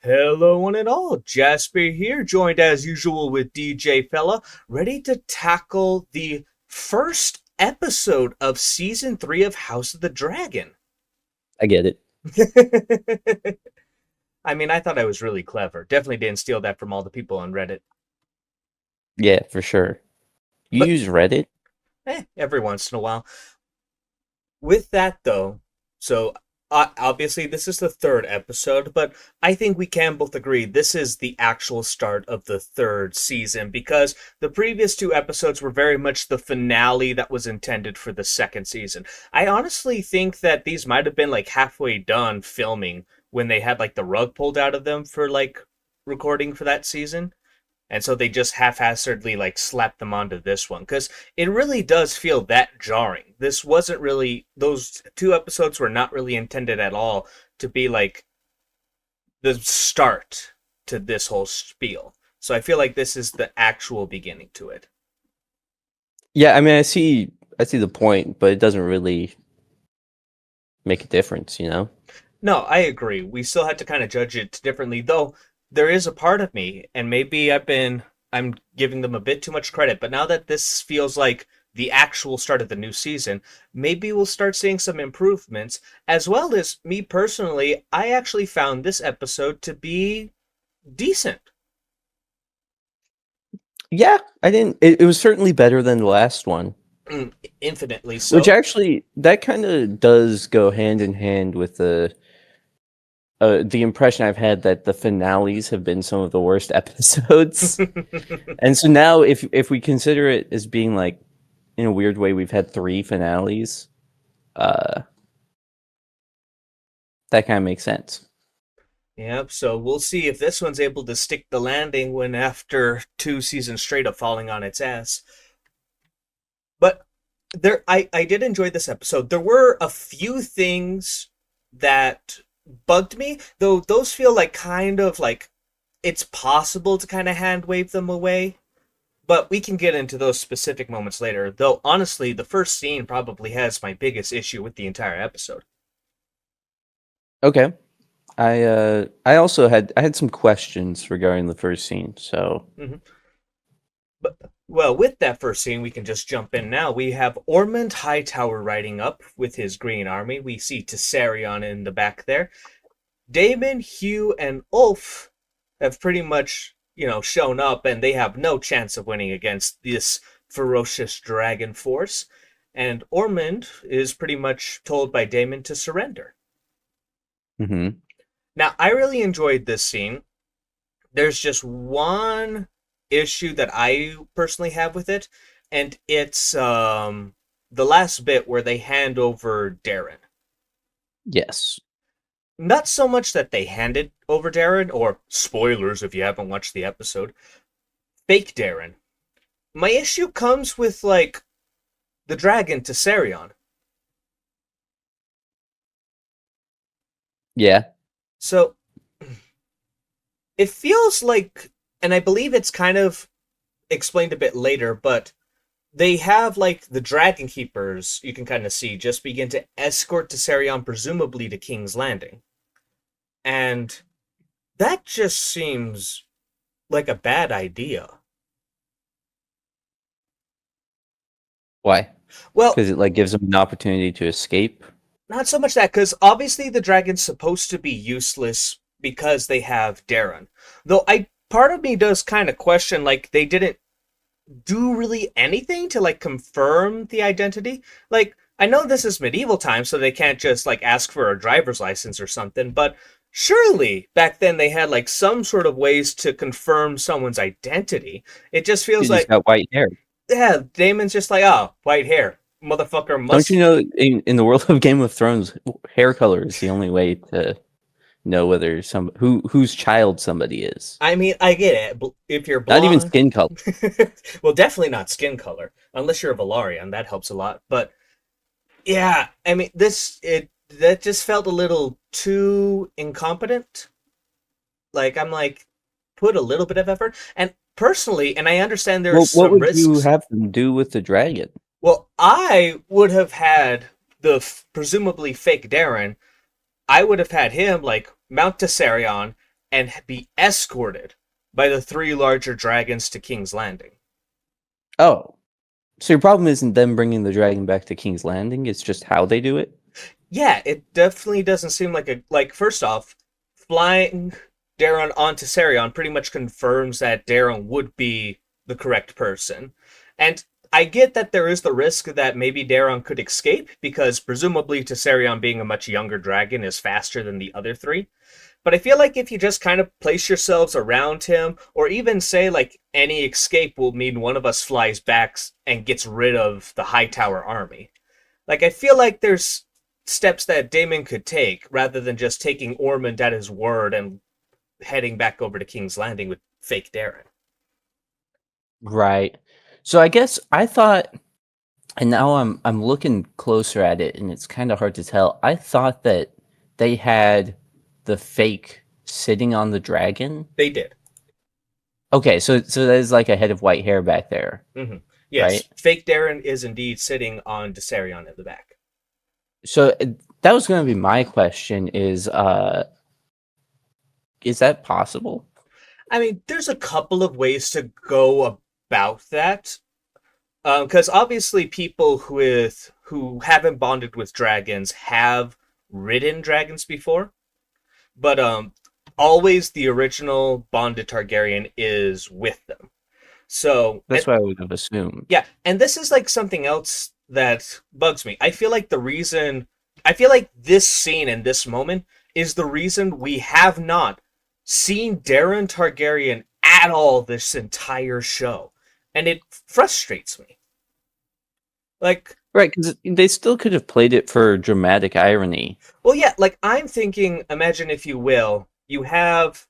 Hello, one and all. Jasper here, joined as usual with DJ Fella, ready to tackle the first episode of season 3 of House of the Dragon. I get it. I mean, I thought I was really clever. Definitely didn't steal that from all the people on Reddit. Yeah, for sure. You But, use Reddit? every once in a while. With that, though, so obviously this is the third episode, but I think we can both agree this is the actual start of the third season because the previous two episodes were very much the finale that was intended for the second season. I honestly think that these might have been like halfway done filming when they had like the rug pulled out of them for like recording for that season. And so they just haphazardly like slapped them onto this one because it really does feel that jarring. This wasn't really, those two episodes were not really intended at all to be like the start to this whole spiel. So I feel like this is the actual beginning to it. Yeah, I mean, I see the point, but it doesn't really make a difference, you know? No, I agree. We still had to kind of judge it differently, though there is a part of me, and maybe I'm giving them a bit too much credit, but now that this feels like the actual start of the new season, maybe we'll start seeing some improvements, as well as me personally, I actually found this episode to be decent. Yeah, I didn't. It was certainly better than the last one, Infinitely which so. actually that kind of does go hand in hand with the impression I've had that the finales have been some of the worst episodes. And so now, if we consider it as being like in a weird way, we've had three finales. Uh, that kind of makes sense. Yep, so we'll see if this one's able to stick the landing when after two seasons straight of falling on its ass. But I did enjoy this episode. There were a few things that bugged me, though those feel like kind of like it's possible to kind of hand wave them away. But we can get into those specific moments later. Though honestly, the first scene probably has my biggest issue with the entire episode. Okay. I had some questions regarding the first scene. So hmm But well, with that first scene, we can just jump in now. We have Ormond Hightower riding up with his green army. We see Tessarion in the back there. Damon, Hugh, and Ulf have pretty much, shown up, and they have no chance of winning against this ferocious dragon force. And Ormond is pretty much told by Damon to surrender. hmm Now, I really enjoyed this scene. There's just one issue that I personally have with it, and it's the last bit where they hand over Darren. yes. Not so much that they handed over Darren, or spoilers if you haven't watched the episode, fake Darren. My issue comes with, like, the dragon Tessarion. Yeah. So, it feels like, and I believe it's kind of explained a bit later, but they have, like, the dragon keepers, you can kind of see, just begin to escort Tessarion presumably to King's Landing. And that just seems like a bad idea. Why? Well, Because it like gives them an opportunity to escape. not so much that, because obviously the dragon's supposed to be useless because they have Darren. Though I part of me does kind of question, like, they didn't do really anything to like confirm the identity. Like, I know this is medieval times, so they can't just like ask for a driver's license or something, but surely back then they had like some sort of ways to confirm someone's identity. It just feels Dude, he's like, got white hair. yeah, Damon's just like, oh, white hair. Motherfucker Don't you must. know in the world of Game of Thrones, hair color is the only way to know whether whose child somebody is. I mean, I get it. If you're Not even blonde, skin color. well, definitely not skin color, unless you're a Valarian. That helps a lot. But yeah, I mean, that just felt a little too incompetent. Like, I'm like, put a little bit of effort. And personally, and I understand there's Well, what some would you risks. have them do with the dragon? Well, I would have had the presumably fake Darren. I would have had him like mount to Sarion and be escorted by the three larger dragons to King's Landing. Oh, so your problem isn't them bringing the dragon back to King's Landing, it's just how they do it? Yeah, it definitely doesn't seem like a like. First off, flying Darren onto Sarion pretty much confirms that Darren would be the correct person, and I get that there is the risk that maybe Darren could escape because presumably Tessarion being a much younger dragon is faster than the other three. But I feel like if you just kind of place yourselves around him, or even say like any escape will mean one of us flies back and gets rid of the Hightower army. Like I feel like there's steps that Damon could take rather than just taking Ormond at his word and heading back over to King's Landing with fake Darren. Right. So I guess I thought, and now I'm looking closer at it, and it's kind of hard to tell. I thought that they had the fake sitting on the dragon. They did. Okay, so there's like a head of white hair back there, Mm-hmm. Yes, right? fake Darren is indeed sitting on Desarion in the back. So that was going to be my question: is that possible? I mean, there's a couple of ways to go about that. Because obviously, people who haven't bonded with dragons have ridden dragons before, but always the original bonded Targaryen is with them. So, That's what I would have assumed. yeah, and this is like something else that bugs me. I feel like this scene and this moment is the reason we have not seen Darren Targaryen at all this entire show. And it frustrates me. Like, Right, because they still could have played it for dramatic irony. well, yeah, like I'm thinking, imagine if you will, you have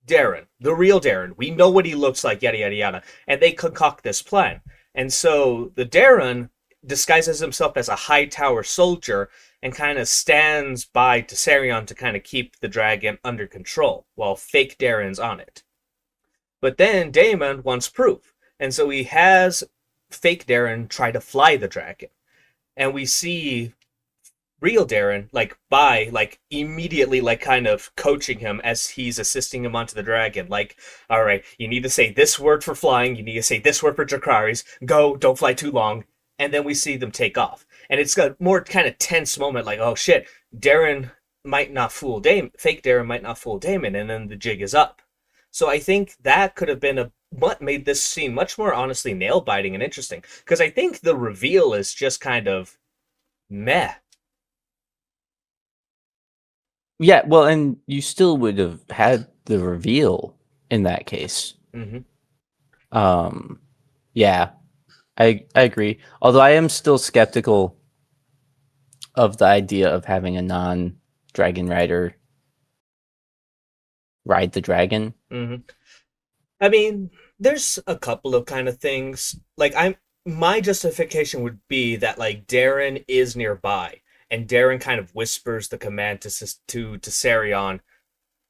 Darren, the real Darren. We know what he looks like, yada, yada, yada. And they concoct this plan. And so the Darren disguises himself as a high tower soldier and kind of stands by Tessarion to kind of keep the dragon under control while fake Darren's on it. But then Daemon wants proof. And so he has fake Darren try to fly the dragon. And we see real Darren like immediately like kind of coaching him as he's assisting him onto the dragon. Like, all right, you need to say this word for flying, you need to say this word for Dracarys, go, don't fly too long, and then we see them take off. And it's a more kind of tense moment, like, oh shit, Darren might not fool Damon, fake Darren might not fool Damon, and then the jig is up. So I think that could have been a what made this scene much more honestly nail biting and interesting. Because I think the reveal is just kind of meh. Yeah, well, and you still would have had the reveal in that case. Mm-hmm. Yeah, I agree. Although I am still skeptical of the idea of having a non-dragon rider ride the dragon. Mm-hmm. I mean, there's a couple of kind of things. Like my justification would be that like Darren is nearby, and Darren kind of whispers the command to Sarion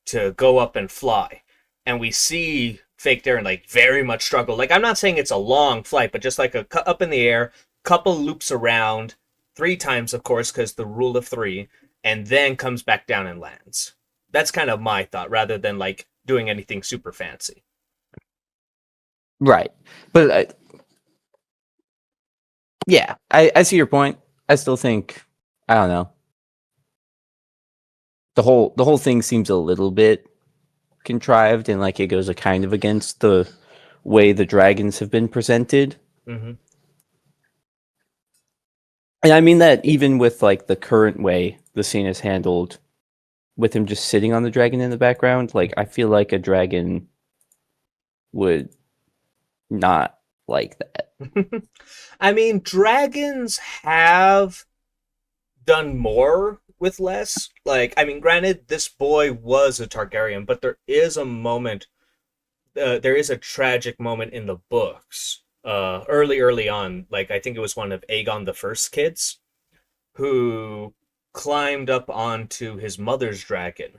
to go up and fly, and we see fake Darren like very much struggle. Like I'm not saying it's a long flight, but just like a up in the air, couple loops around, three times of course, because the rule of three, and then comes back down and lands. That's kind of my thought, rather than like doing anything super fancy. Right. But yeah, I see your point. I still think, I don't know. The whole thing seems a little bit contrived, and like it goes a kind of against the way the dragons have been presented. Mm-hmm. And I mean that even with like the current way the scene is handled, with him just sitting on the dragon in the background, like I feel like a dragon would not like that. I mean, dragons have done more with less. Like, I mean, granted, this boy was a Targaryen, but there is a moment, there is a tragic moment in the books, early on. Like, I think it was one of Aegon the First kids who climbed up onto his mother's dragon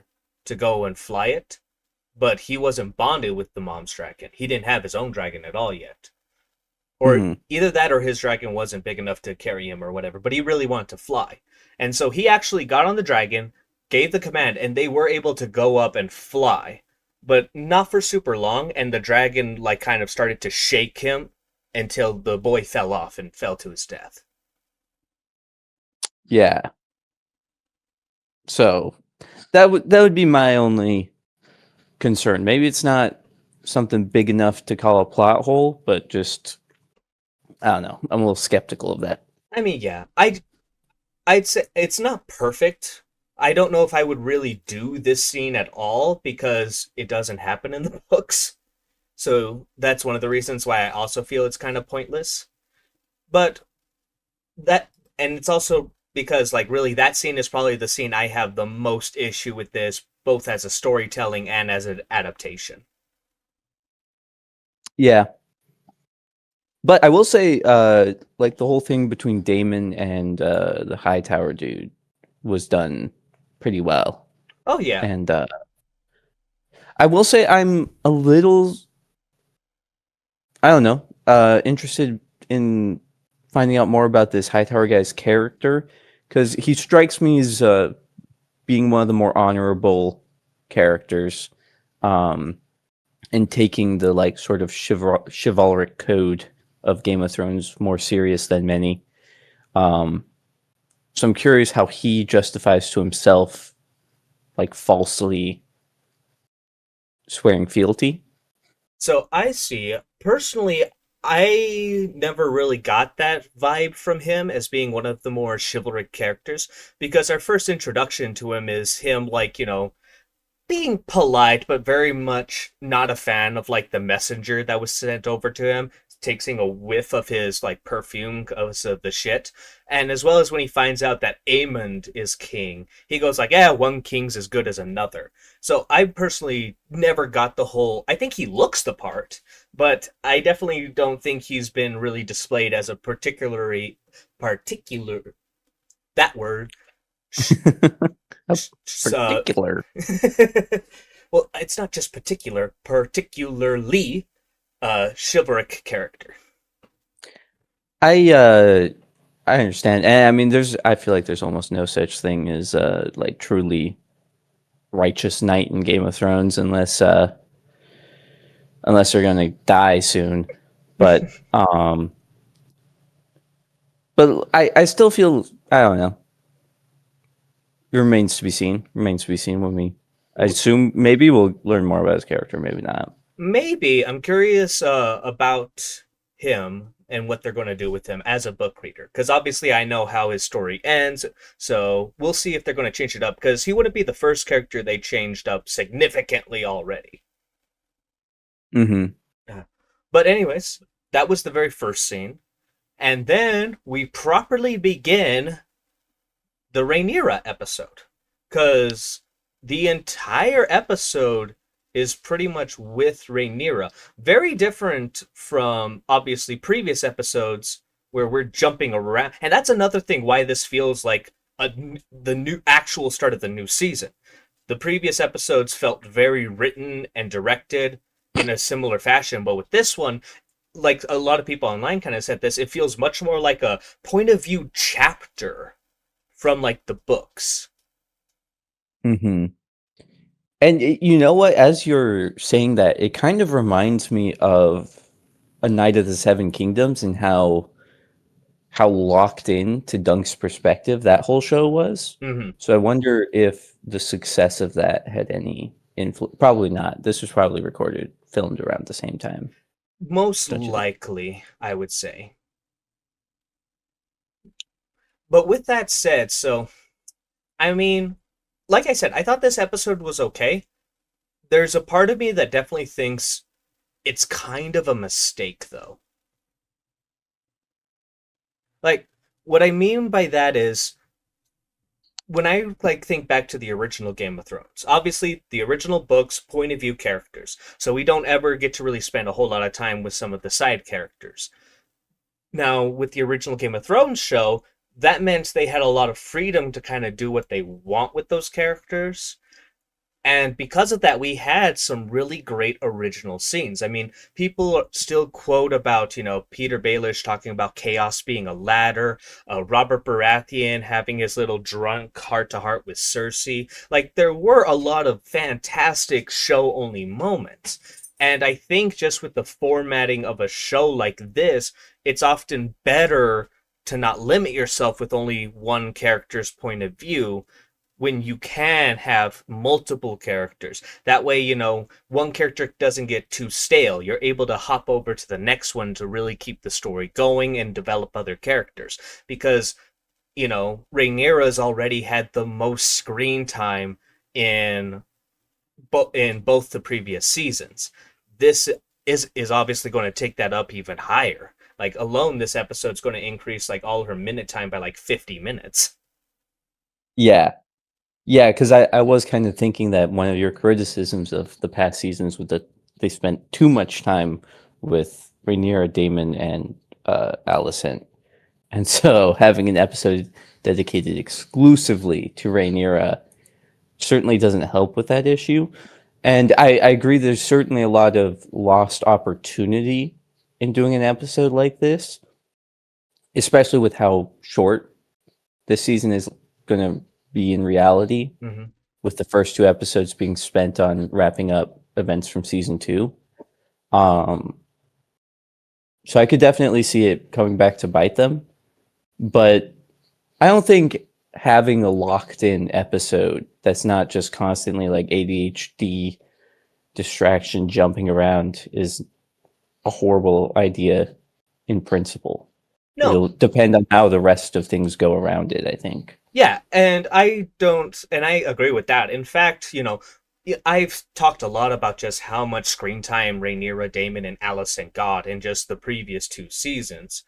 to go and fly it, but he wasn't bonded with the mom's dragon. He didn't have his own dragon at all yet. Or Hmm. either that or his dragon wasn't big enough to carry him or whatever, but he really wanted to fly. And so he actually got on the dragon, gave the command, and they were able to go up and fly. but not for super long, and the dragon like kind of started to shake him until the boy fell off and fell to his death. Yeah. So that would be my only concern. Maybe it's not something big enough to call a plot hole, but just I don't know. I'm a little skeptical of that. I mean, yeah, I'd say it's not perfect. I don't know if I would really do this scene at all because it doesn't happen in the books. So that's one of the reasons why I also feel it's kind of pointless. But that, and it's also because, like, really, that scene is probably the scene I have the most issue with this, both as a storytelling and as an adaptation. Yeah. But I will say, like the whole thing between Damon and the Hightower dude was done pretty well. Oh, yeah. And I will say I'm a little, I don't know, interested in finding out more about this Hightower guy's character because he strikes me as being one of the more honorable characters, um, and taking the like sort of chivalric code of Game of Thrones more serious than many. Um, so I'm curious how he justifies to himself like falsely swearing fealty. So I see. Personally, I never really got that vibe from him as being one of the more chivalric characters because our first introduction to him is him, like, being polite, but very much not a fan of like the messenger that was sent over to him, taking a whiff of his like perfume because of the shit. And as well as when he finds out that Aemond is king, he goes like, "Yeah, one king's as good as another." So I personally never got the whole. I think he looks the part, but I definitely don't think he's been really displayed as a particular that word. A Uh, particular. well, it's not just particularly chivalric character. I uh I understand. And I mean I feel like there's almost no such thing as like truly righteous knight in Game of Thrones unless they're gonna die soon. But I still feel I don't know. It remains to be seen. Remains to be seen when we I assume maybe we'll learn more about his character, maybe not. Maybe I'm curious about him and what they're going to do with him as a book reader, because obviously I know how his story ends. So we'll see if they're going to change it up, because he wouldn't be the first character they changed up significantly already. Mm-hmm. Uh, But anyways, that was the very first scene, and then we properly begin the Rhaenyra episode, because the entire episode is pretty much with Rhaenyra. Very different from obviously previous episodes where we're jumping around, and that's another thing why this feels like the new actual start of the new season. The previous episodes felt very written and directed in a similar fashion, but with this one, like a lot of people online kind of said this, it feels much more like a point of view chapter from like the books. Mm-hmm. And you know what? As you're saying that, it kind of reminds me of A Knight of the Seven Kingdoms and how locked in to Dunk's perspective that whole show was. Mm-hmm. So I wonder if the success of that had any influence. Probably not. This was probably recorded, filmed around the same time, Most don't you think? likely, I would say. But with that said, so I mean, like I said, I thought this episode was okay. There's a part of me that definitely thinks it's kind of a mistake though. Like what I mean by that is when I like think back to the original Game of Thrones, obviously the original books point of view characters, so we don't ever get to really spend a whole lot of time with some of the side characters. Now, with the original Game of Thrones show, that meant they had a lot of freedom to kind of do what they want with those characters. And because of that, we had some really great original scenes. I mean, people still quote about, Peter Baelish talking about chaos being a ladder, Robert Baratheon having his little drunk heart to heart with Cersei. Like, there were a lot of fantastic show only moments. And I think just with the formatting of a show like this, it's often better to not limit yourself with only one character's point of view when you can have multiple characters. That way, one character doesn't get too stale. You're able to hop over to the next one to really keep the story going and develop other characters. Because, Rhaenyra's already had the most screen time in both the previous seasons. This is obviously going to take that up even higher. Like alone, this episode's going to increase like all her minute time by like 50 minutes. Yeah. Yeah, because I was kind of thinking that one of your criticisms of the past seasons was that they spent too much time with Rhaenyra, Daemon, and Alicent. And so having an episode dedicated exclusively to Rhaenyra certainly doesn't help with that issue. And I agree there's certainly a lot of lost opportunity in doing an episode like this, especially with how short this season is going to be in reality, Mm-hmm. with the first two episodes being spent on wrapping up events from season two. Um, so I could definitely see it coming back to bite them, but I don't think having a locked in episode that's not just constantly like ADHD distraction jumping around is a horrible idea in principle. No, It'll depend on how the rest of things go around it, I think. yeah, and I agree with that. In fact, I've talked a lot about just how much screen time Rhaenyra, Daemon, and Alicent got in just the previous two seasons.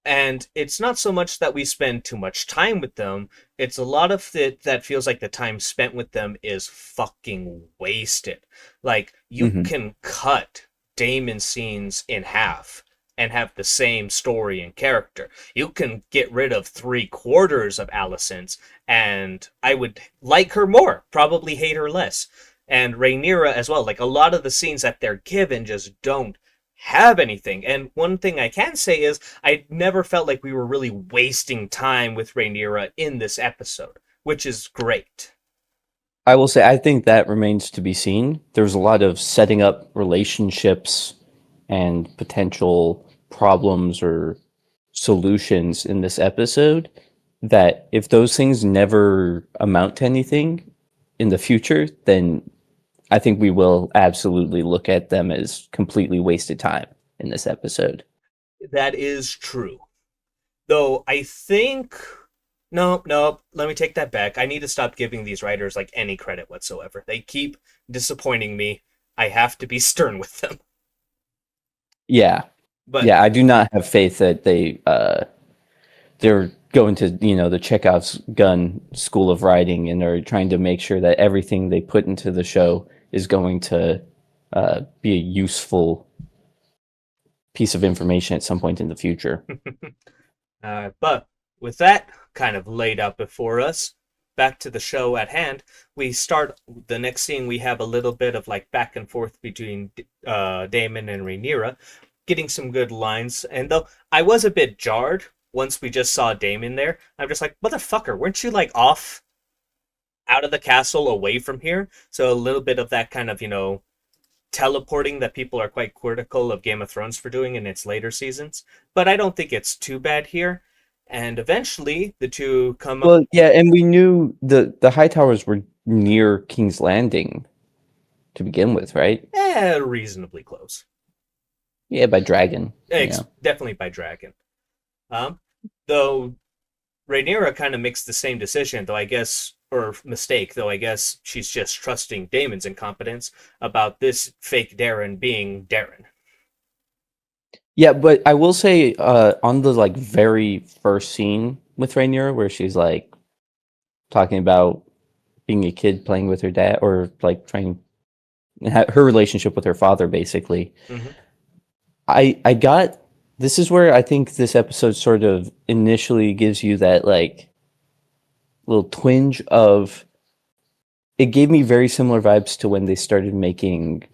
And it's not so much that we spend too much time with them, it's a lot of it that feels like the time spent with them is fucking wasted. Like, you Hmm. can cut Damon scenes in half and have the same story and character. You can get rid of 3/4 of Alicent's, and I would like her more, probably hate her less. And Rhaenyra as well. Like, a lot of the scenes that they're given just don't have anything. And one thing I can say is I never felt like we were really wasting time with Rhaenyra in this episode, which is great. I will say, I think that remains to be seen. There's a lot of setting up relationships and potential problems or solutions in this episode that if those things never amount to anything in the future, then I think we will absolutely look at them as completely wasted time in this episode. That is true. Though I think no, no, let me take that back. I need to stop giving these writers like any credit whatsoever. They keep disappointing me. I have to be stern with them. Yeah. But Yeah, I do not have faith that they're going to, the Chekhov's gun school of writing and are trying to make sure that everything they put into the show is going to be a useful piece of information at some point in the future. but with that kind of laid out before us, back to the show at hand. We start the next scene. We have a little bit of like back and forth between Damon and Rhaenyra, getting some good lines. And though I was a bit jarred once we just saw Damon there, I'm just like, motherfucker, weren't you like off out of the castle away from here? So a little bit of that kind of teleporting that people are quite critical of Game of Thrones for doing in its later seasons. But I don't think it's too bad here. And eventually, the two come up. Well, yeah, and we knew the high towers were near King's Landing to begin with, right? Reasonably close. Yeah, by dragon. Yeah. Definitely by dragon. Um, though Rhaenyra kind of makes the same decision, though I guess, or mistake, though I guess she's just trusting Damon's incompetence about this fake Darren being Darren. Yeah, but I will say, on the like very first scene with Rhaenyra, where she's like talking about being a kid playing with her dad, or like trying her relationship with her father, basically. Mm-hmm. I got this is where I think this episode sort of initially gives you that like little twinge of it gave me very similar vibes to when they started making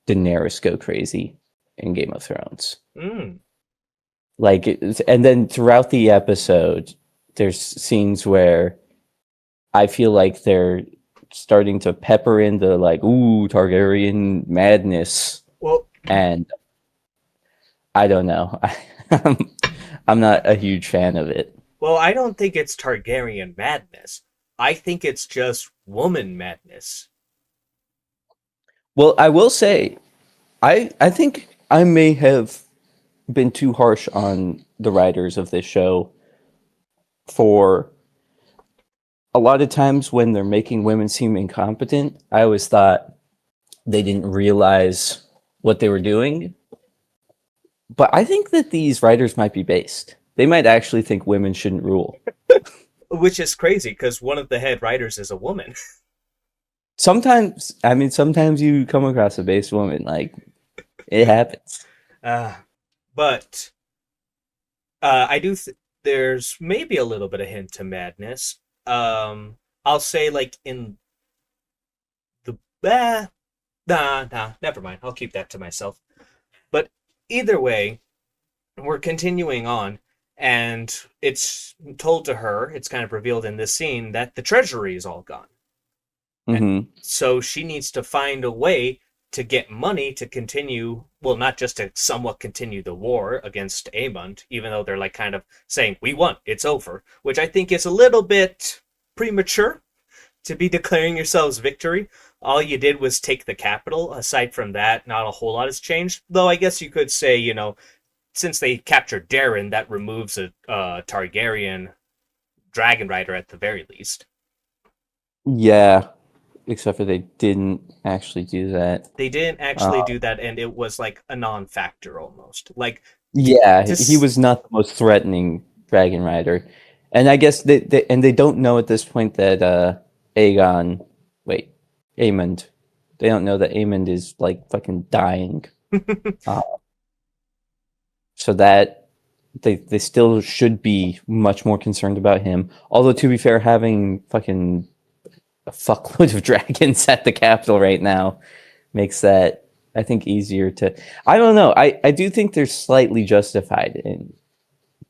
Daenerys go crazy in Game of Thrones. Mm. Like, and then throughout the episode, there's scenes where I feel like they're starting to pepper in the like, ooh, Targaryen madness, Well, and I don't know. I'm, I'm not a huge fan of it. well, I don't think it's Targaryen madness. I think it's just woman madness. Well, I will say, I think I may have been too harsh on the writers of this show for a lot of times when they're making women seem incompetent. I always thought they didn't realize what they were doing. But I think that these writers might be based. They might actually think women shouldn't rule. Which is crazy because one of the head writers is a woman. Sometimes, I mean, sometimes you come across a based woman. Like, it happens. Uh, but I do. There's maybe a little bit of hint to madness. I'll say like in the nah, never mind. I'll keep that to myself. But either way, we're continuing on, and it's told to her. It's kind of revealed in this scene that the treasury is all gone. And Hmm. so she needs to find a way to get money to continue, well, not just to somewhat continue the war against Aemond, even though they're like kind of saying, we won, it's over, which I think is a little bit premature to be declaring yourselves victory. All you did was take the capital. Aside from that, not a whole lot has changed. Though I guess you could say, since they captured Darren, that removes a Targaryen dragon rider at the very least. Yeah, except for they didn't actually do that. They didn't Uh, actually do that, and it was like a non-factor almost. Like yeah, to he was not the most threatening dragon rider, and I guess they don't know at this point that Aegon, wait, Aemond, they don't know that Aemond is like fucking dying. Uh, so that they still should be much more concerned about him. Although to be fair, having fucking a fuckload of dragons at the capital right now makes that I think easier to. I don't know. I do think they're slightly justified in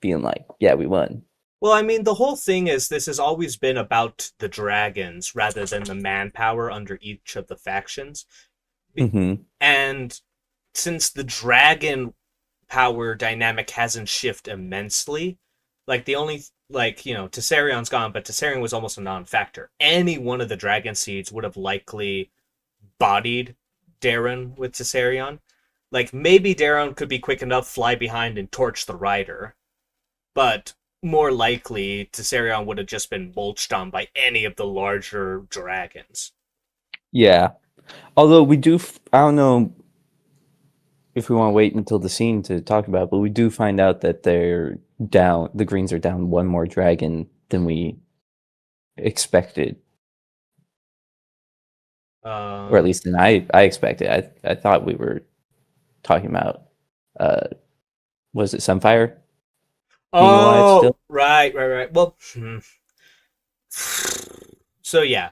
being like, yeah, we won. well, I mean, the whole thing is this has always been about the dragons rather than the manpower under each of the factions. Hmm. And since the dragon power dynamic hasn't shifted immensely, like the only like, Tesserion's gone, but Tesserion was almost a non-factor. Any one of the dragon seeds would have likely bodied Darren with Tesserion. Like maybe Darren could be quick enough, fly behind, and torch the rider, but more likely Tesserion would have just been mulched on by any of the larger dragons. Yeah. Although we do, I don't know if we want to wait until the scene to talk about, it, but we do find out that they're down. The Greens are down one more dragon than we expected, or at Um, least than I expected. I thought we were talking about uh was it Sunfire being alive oh, still? right. Well, so yeah,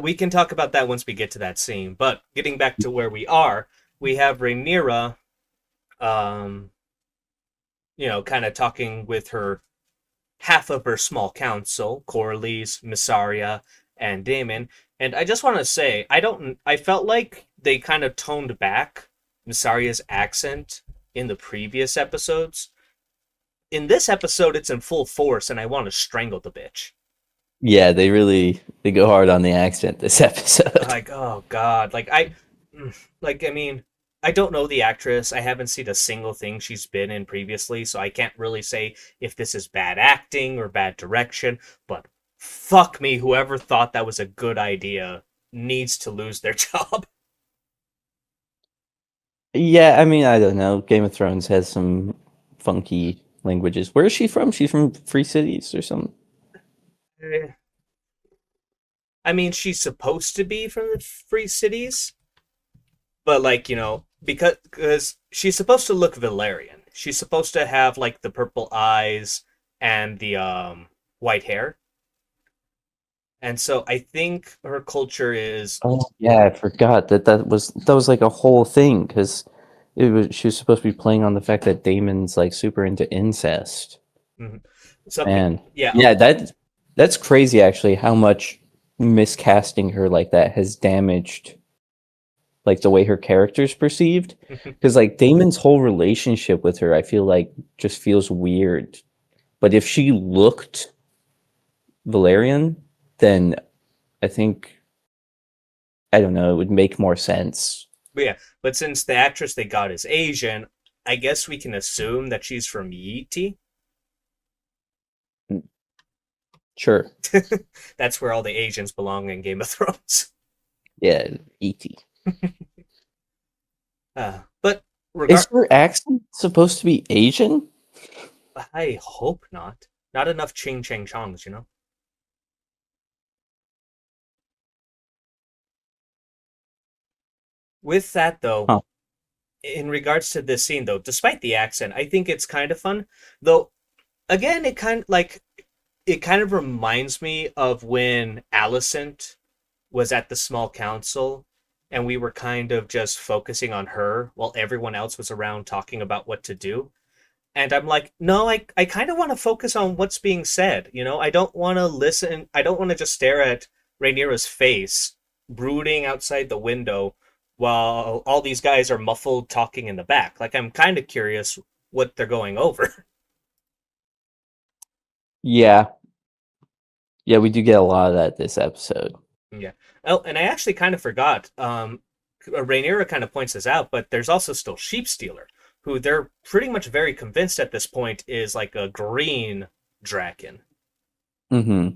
we can talk about that once we get to that scene. But getting back to where we are, we have Rhaenyra, um, kind of talking with her half of her small council, Corlys, Missaria, and Damon. And I just want to say, I felt like they kind of toned back Missaria's accent in the previous episodes. In this episode, it's in full force, and I want to strangle the bitch. Yeah, they go hard on the accent this episode. Like, oh god, I mean, I don't know the actress. I haven't seen a single thing she's been in previously, so I can't really say if this is bad acting or bad direction. But fuck me, whoever thought that was a good idea needs to lose their job. Yeah, I mean, I don't know. Game of Thrones has some funky languages. Where is she from? She's from Free Cities or something. I mean, she's supposed to be from the Free Cities, but because she's supposed to look Valerian. She's supposed to have like the purple eyes and the white hair. And so I think her culture is. Oh yeah, I forgot that was like a whole thing because it was she was supposed to be playing on the fact that Damon's like super into incest. Mhm. Something. Man, Yeah. yeah, that's crazy actually how much miscasting her like that has damaged like the way her character's perceived. Because like Damon's whole relationship with her, I feel like just feels weird. But if she looked Valerian, then I think I don't know, it would make more sense. But yeah, but since the actress they got is Asian, I guess we can assume that she's from Yeetie. Sure. That's where all the Asians belong in Game of Thrones. Yeah, E.T. But Is regard, her accent supposed to be Asian? I hope not. Not enough Ching Chang Chongs, you know. With that though, Huh. in regards to this scene though, despite the accent, I think it's kind of fun. Though again, it kind of reminds me of when Alicent was at the small council and we were kind of just focusing on her while everyone else was around talking about what to do. And I'm like, no, I kind of want to focus on what's being said. You know, I don't want to listen. I don't want to just stare at Rhaenyra's face brooding outside the window while all these guys are muffled talking in the back. Like, I'm kind of curious what they're going over. Yeah. Yeah, we do get a lot of that this episode. Yeah. Oh, and I actually kind of forgot. Rhaenyra kind of points this out, but there's also still Sheep Stealer, who they're pretty much very convinced at this point is like a green dragon. Mm-hmm.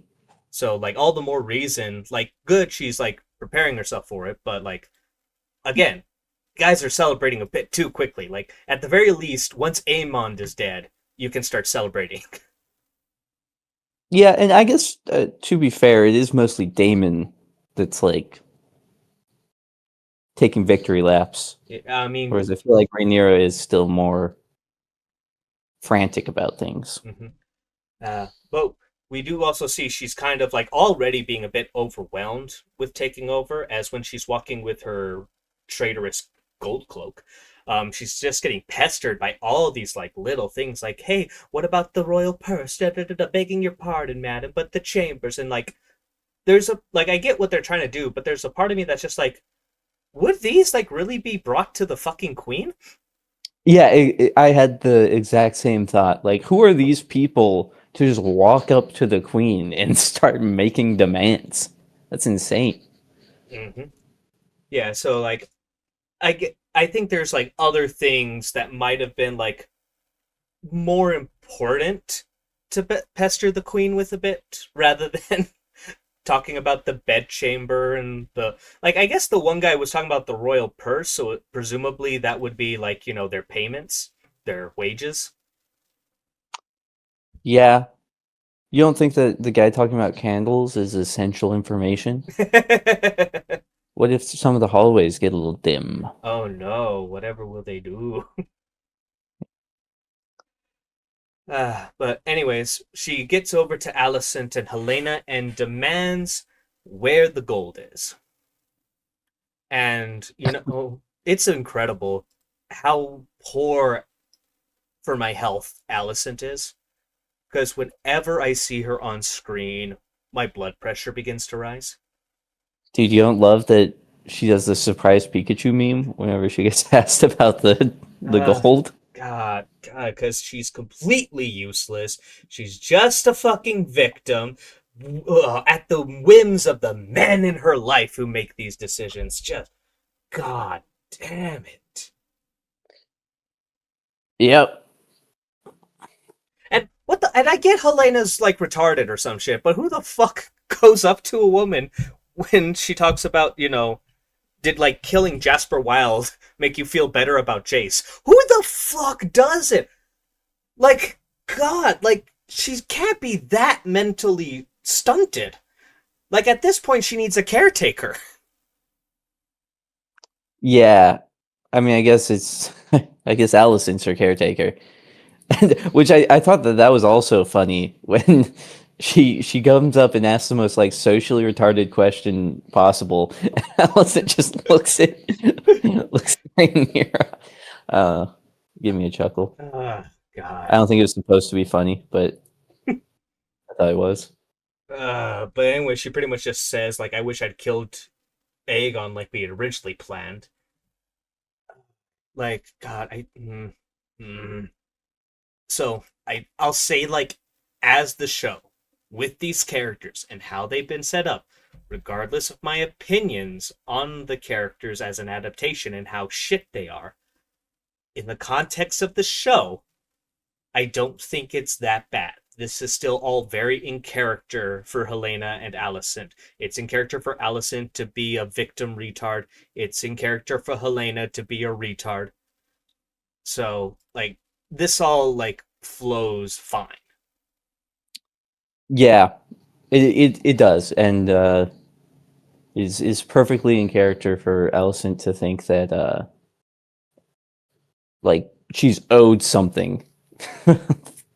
So like all the more reason, like good, she's like preparing herself for it, but like again, guys are celebrating a bit too quickly. Like at the very least, once Aemond is dead, you can start celebrating. Yeah, and I guess to be fair, it is mostly Damon that's like taking victory laps, I mean, whereas I feel like Rhaenyra is still more frantic about things. mhm. But we do also see she's kind of like already being a bit overwhelmed with taking over, as when she's walking with her traitorous gold cloak. She's just getting pestered by all these like little things, like, "Hey, what about the royal purse? Da, da, da, da, begging your pardon, madam, but the chambers." And like, there's a like, I get what they're trying to do, but there's a part of me that's just like, would these like really be brought to the fucking queen? Yeah, I had the exact same thought. Like, who are these people to just walk up to the queen and start making demands? That's insane. Mm-hmm. Yeah, so like, I think there's like other things that might have been like more important to pester the queen with a bit rather than talking about the bedchamber and the like. I guess the one guy was talking about the royal purse, so presumably that would be like, you know, their payments, their wages. Yeah, you don't think that the guy talking about candles is essential information? What if some of the hallways get a little dim? Oh no, whatever will they do? But anyways, she gets over to Alicent and Helena and demands where the gold is. And you know, it's incredible how poor for my health Alicent is. Because whenever I see her on screen, my blood pressure begins to rise. Dude, you don't love that she does the surprise Pikachu meme whenever she gets asked about the Uh, gold? God, because she's completely useless. She's just a fucking victim at the whims of the men in her life who make these decisions. Just, God damn it. Yep. And what the? And I get Helena's like retarded or some shit, but who the fuck goes up to a woman when she talks about, you know, did like killing Jasper Wild make you feel better about Jace? Who the fuck does it? Like, God, like she can't be that mentally stunted. Like at this point, she needs a caretaker. Yeah. I mean, I guess it's I guess Allison's her caretaker. Which I thought that was also funny when she comes up and asks the most like socially retarded question possible. Allison just looks at Rhaenyra. Uh, give me a chuckle. Oh, I God. don't think it was supposed to be funny, but I thought it was. But anyway, she pretty much just says, like, I wish I'd killed Aegon like we had originally planned. Like, God, mm. So I'll say, like, as the show, with these characters and how they've been set up, regardless of my opinions on the characters as an adaptation and how shit they are, in the context of the show, I don't think it's that bad. This is still all very in character for Helena and Alicent. It's in character for Alicent to be a victim retard. It's in character for Helena to be a retard. So, like, this all, like, flows fine. Yeah, it does, and is perfectly in character for Alicent to think that like she's owed something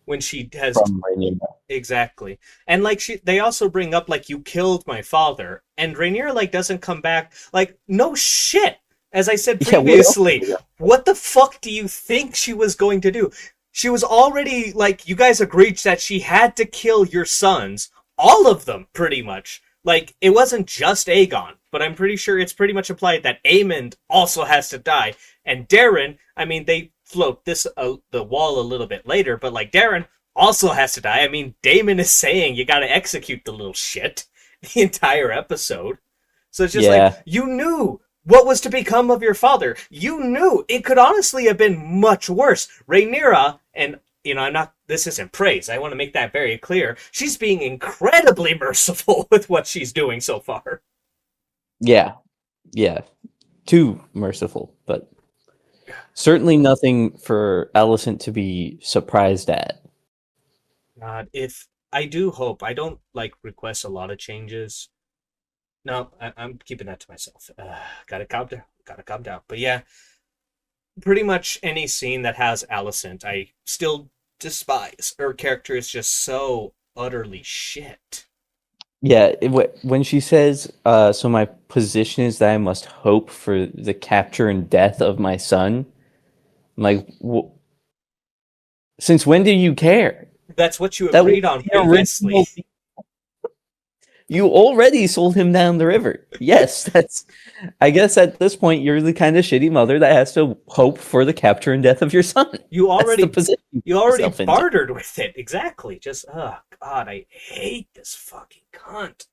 When she has from Rhaenyra. exactly. And like they also bring up like you killed my father and Rainier like doesn't come back like no shit. As I said Yeah, what else? previously, what the fuck do you think she was going to do? She was already like you guys agreed that she had to kill your sons, all of them pretty much. Like it wasn't just Aegon, but I'm pretty sure it's pretty much implied that Aemond also has to die. And Darren, I mean they float this the wall a little bit later, but like Darren also has to die. I mean, Damon is saying you got to execute the little shit the entire episode. So it's just like Yeah, you knew what was to become of your father. You knew it could honestly have been much worse. Rhaenyra, and you know, I'm not. This isn't praise. I want to make that very clear. She's being incredibly merciful with what she's doing so far. yeah, yeah. Too merciful, but certainly nothing for Alicent to be surprised at. God, if I do hope I don't like request a lot of changes. No, I'm keeping that to myself. Gotta calm down. Gotta calm down. But yeah, pretty much any scene that has Alicent, I still despise. Her character is just so utterly shit. Yeah, when she says, "So my position is that I must hope for the capture and death of my son," I'm like, since when do you care? That's what you That was agreed on the previously. original. You already sold him down the river. Yes, that's. I guess at this point, you're the kind of shitty mother that has to hope for the capture and death of your son. You That's the already position you you put already yourself into. bartered with it. Exactly. Just oh god, I hate this fucking cunt.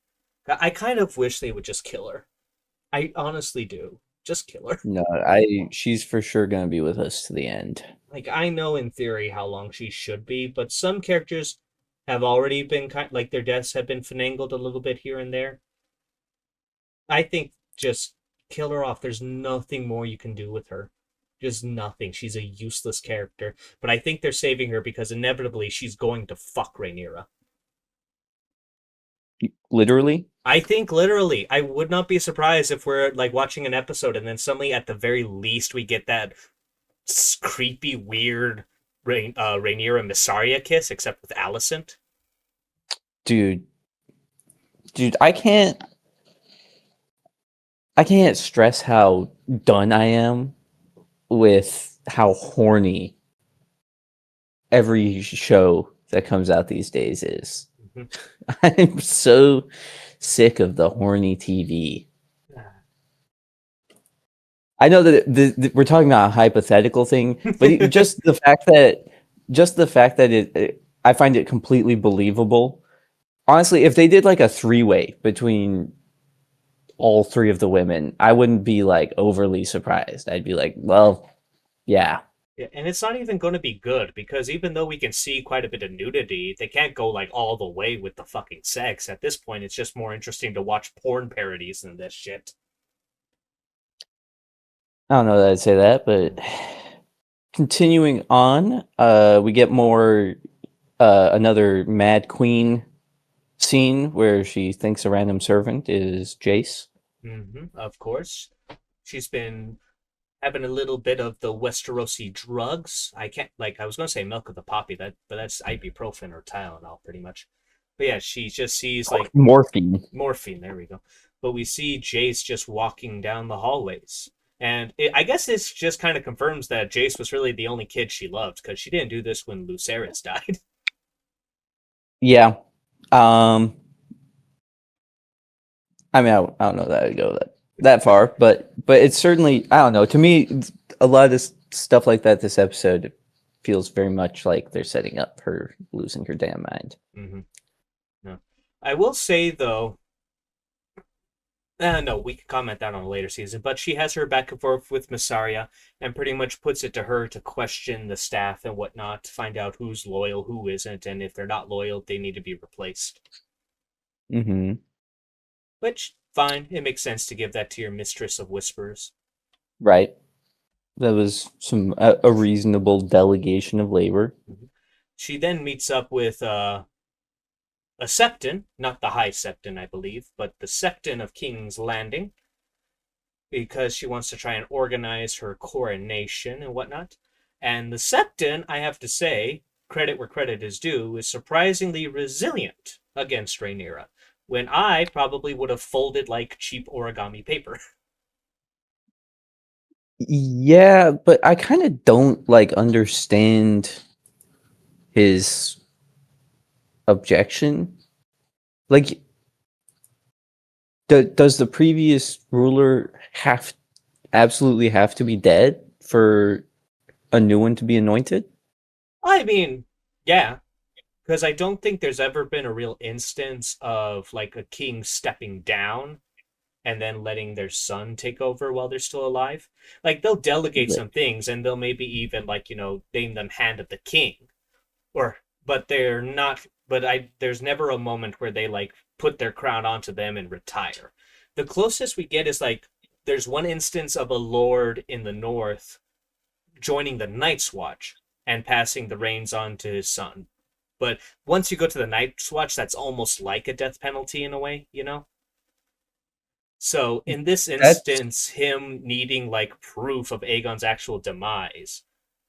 I kind of wish they would just kill her. I honestly do. Just kill her. No, she's for sure gonna be with us to the end. Like I know in theory how long she should be, but some characters have already been like their deaths have been finagled a little bit here and there. I think just kill her off. There's nothing more you can do with her. Just nothing. She's a useless character. But I think they're saving her because inevitably she's going to fuck Rhaenyra. Literally. I think literally. I would not be surprised if we're like watching an episode and then suddenly at the very least we get that creepy, weird Rhaenyra Missaria kiss, except with Alicent. Dude, dude, I can't stress how done I am with how horny every show that comes out these days is. Mm-hmm. I'm so sick of the horny TV. I know that we're talking about a hypothetical thing, but just the fact that I find it completely believable. Honestly, if they did like a three-way between all three of the women, I wouldn't be like overly surprised. I'd be like, well, yeah. Yeah, and it's not even going to be good because even though we can see quite a bit of nudity, they can't go like all the way with the fucking sex. At this point, it's just more interesting to watch porn parodies than this shit. I don't know that I'd say that, but continuing on, we get more another Mad Queen scene where she thinks a random servant is Jace. Of course, she's been having a little bit of the Westerosi drugs. I can't like I was going to say milk of the poppy, that but that's ibuprofen or Tylenol, pretty much. But yeah, she just sees like Morphine. morphine. There we go. But we see Jace just walking down the hallways. And I guess this just kind of confirms that Jace was really the only kid she loved because she didn't do this when Lucerys died. Yeah. Um, I mean, I don't know that I'd go that far, but it's certainly, I don't know. To me, a lot of this stuff like that, this episode feels very much like they're setting up her losing her damn mind. Mm-hmm. No. I will say though, no, we can comment that on a later season. But she has her back and forth with Massaria and pretty much puts it to her to question the staff and whatnot to find out who's loyal, who isn't, and if they're not loyal, they need to be replaced. Mm-hmm. Which, fine, it makes sense to give that to your mistress of whispers. Right. That was a reasonable delegation of labor. Mm-hmm. She then meets up with a Septon, not the High Septon, I believe, but the Septon of King's Landing, because she wants to try and organize her coronation and whatnot. And the Septon, I have to say, credit where credit is due, is surprisingly resilient against Rhaenyra, when I probably would have folded like cheap origami paper. Yeah, but I kind of don't like understand his objection. Like, does the previous ruler have absolutely have to be dead for a new one to be anointed? I mean, yeah, because I don't think there's ever been a real instance of like a king stepping down and then letting their son take over while they're still alive. Like they'll delegate some things and they'll maybe even like, name them hand of the king. Or but they're not but I there's never a moment where they like put their crown onto them and retire. The closest we get is like there's one instance of a lord in the north joining the Night's Watch and passing the reins on to his son. But once you go to the Night's Watch, that's almost like a death penalty in a way, you know? So in this That's instance, him needing like proof of Aegon's actual demise,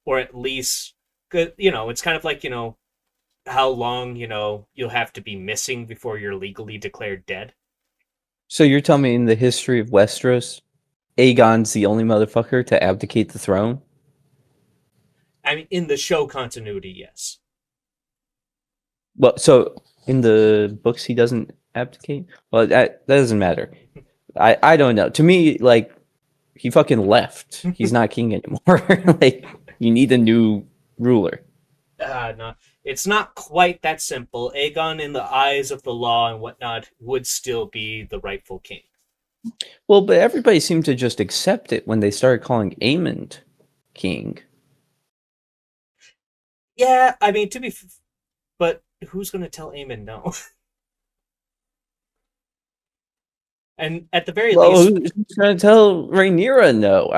or at least, it's kind of like how long you'll have to be missing before you're legally declared dead. so you're telling me in the history of Westeros, Aegon's the only motherfucker to abdicate the throne? I mean, in the show continuity, yes. Well, so in the books he doesn't abdicate? Well, that doesn't matter. I don't know. To me, like he fucking left. He's not king anymore. Like you need a new ruler. No, it's not quite that simple. Aegon, in the eyes of the law and whatnot, would still be the rightful king. Well, but everybody seemed to just accept it when they started calling Aemond king. Yeah, I mean, but who's going to tell Aemon no? And at the very Well, least, who's gonna tell Rhaenyra no?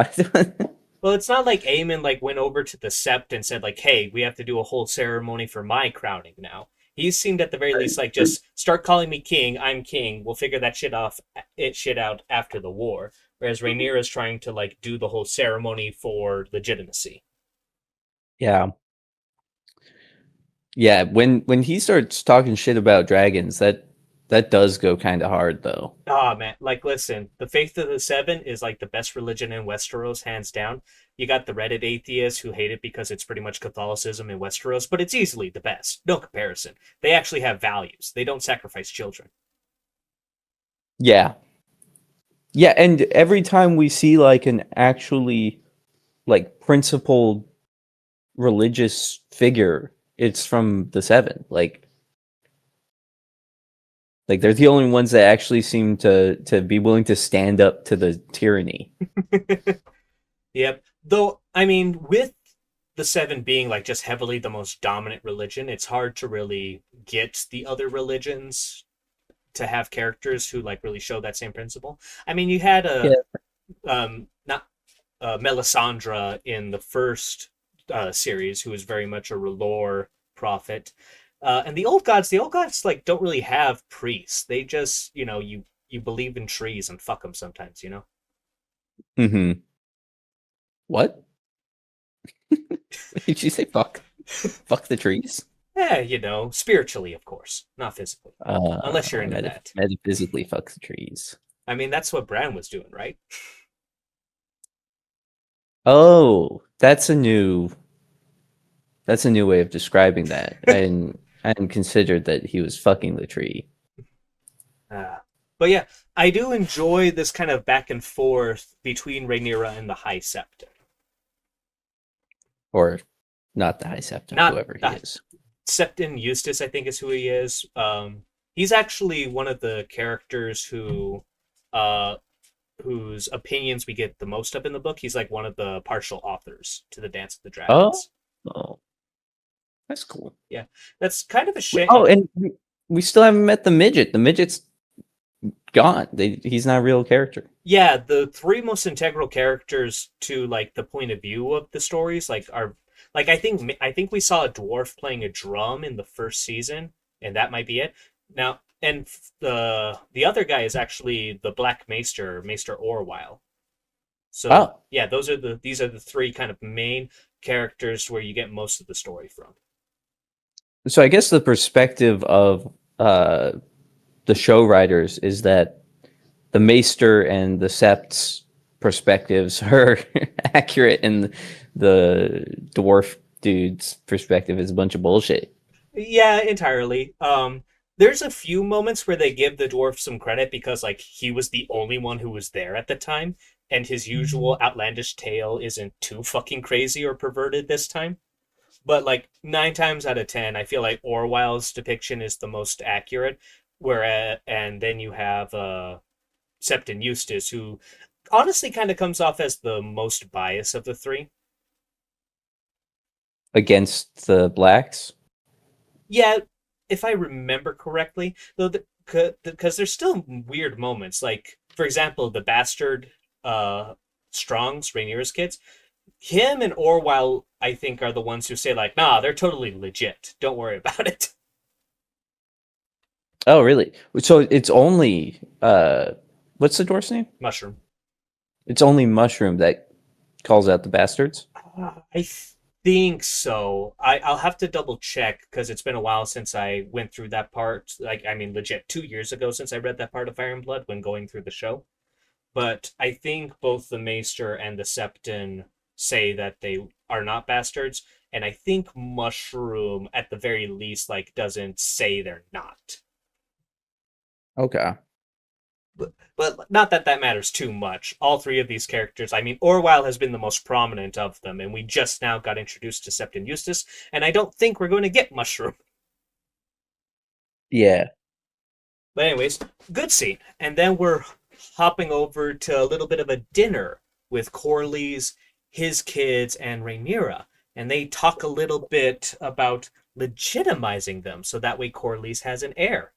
well, it's not like Aemon like went over to the Sept and said like, "Hey, we have to do a whole ceremony for my crowning now." He seemed at the very least like just start calling me king. I'm king. We'll figure that shit out after the war. Whereas Rhaenyra is trying to like do the whole ceremony for legitimacy. Yeah, yeah. When he starts talking shit about dragons, that does go kind of hard, though. Ah, man, like listen, the Faith of the Seven is like the best religion in Westeros, hands down. You got the Reddit atheists who hate it because it's pretty much Catholicism in Westeros, but it's easily the best. No comparison. They actually have values. They don't sacrifice children. Yeah, yeah. And every time we see like an actually like principled religious figure, it's from the Seven. Like they're the only ones that actually seem to be willing to stand up to the tyranny. Yep. Though, I mean, with the Seven being like just heavily the most dominant religion, it's hard to really get the other religions to have characters who like really show that same principle. I mean, you had Yeah. a not Melisandre in the first series, who is very much a R'hllor prophet. And the old gods like don't really have priests. They just, you believe in trees and fuck them sometimes. Mm-hmm. What? Did you say fuck? Fuck the trees? spiritually, of course, not physically, unless you're into that. Metaphysically fuck the trees. I mean, that's what Bran was doing, right? Oh, that's a new way of describing that. I hadn't considered that he was fucking the tree. Uh, but yeah, I do enjoy this kind of back and forth between Rhaenyra and the High Septon. Or not the High Septon, Not whoever he the is. Septon Eustace, I think is who he is. He's actually one of the characters uh, whose opinions we get the most of in the book. He's like one of the partial authors to the Dance of the Oh, Dragons. oh, that's cool. Yeah, that's kind of a Oh, shame. and we still haven't met the midget. The midget's gone. He's not a real character. Yeah, the three most integral characters to like the point of view of the stories like are like I think we saw a dwarf playing a drum in the first season, and that might be it. Now, and the other guy is actually the Black Maester, Maester Orwyle. So Oh, yeah, these are the three kind of main characters where you get most of the story from. so I guess the perspective of the show writers is that the Maester and the Sept's perspectives are accurate, and the dwarf dude's perspective is a bunch of bullshit. Yeah, entirely. There's a few moments where they give the dwarf some credit because like he was the only one who was there at the time, and his usual outlandish tale isn't too fucking crazy or perverted this time. But like 9 times out of 10, I feel like Orwell's depiction is the most accurate. Whereas, and then you have Septon Eustace, who honestly kind of comes off as the most biased of the three. Against the blacks. Yeah, if I remember correctly, though, because there's still weird moments. Like, for example, the bastard Strong's Rhaenyra's kids. Him and Orwell, I think, are the ones who say like, "Nah, they're totally legit. Don't worry about it." Oh, really? So it's only what's the dwarf's name? Mushroom. It's only Mushroom that calls out the bastards. I think so. I'll have to double check because it's been a while since I went through that part. Like, I mean, legit 2 years ago since I read that part of Fire and Blood when going through the show. But I think both the Maester and the Septon say that they are not bastards, and I think Mushroom, at the very least, like doesn't say they're not. Okay. But not that that matters too much. All three of these characters, I mean, Orwell has been the most prominent of them, and we just now got introduced to Septon Eustace, and I don't think we're going to get Mushroom. Yeah. But anyways, good scene. And then we're hopping over to a little bit of a dinner with Corlys, his kids, and Rhaenyra. And they talk a little bit about legitimizing them so that way Corlys has an heir.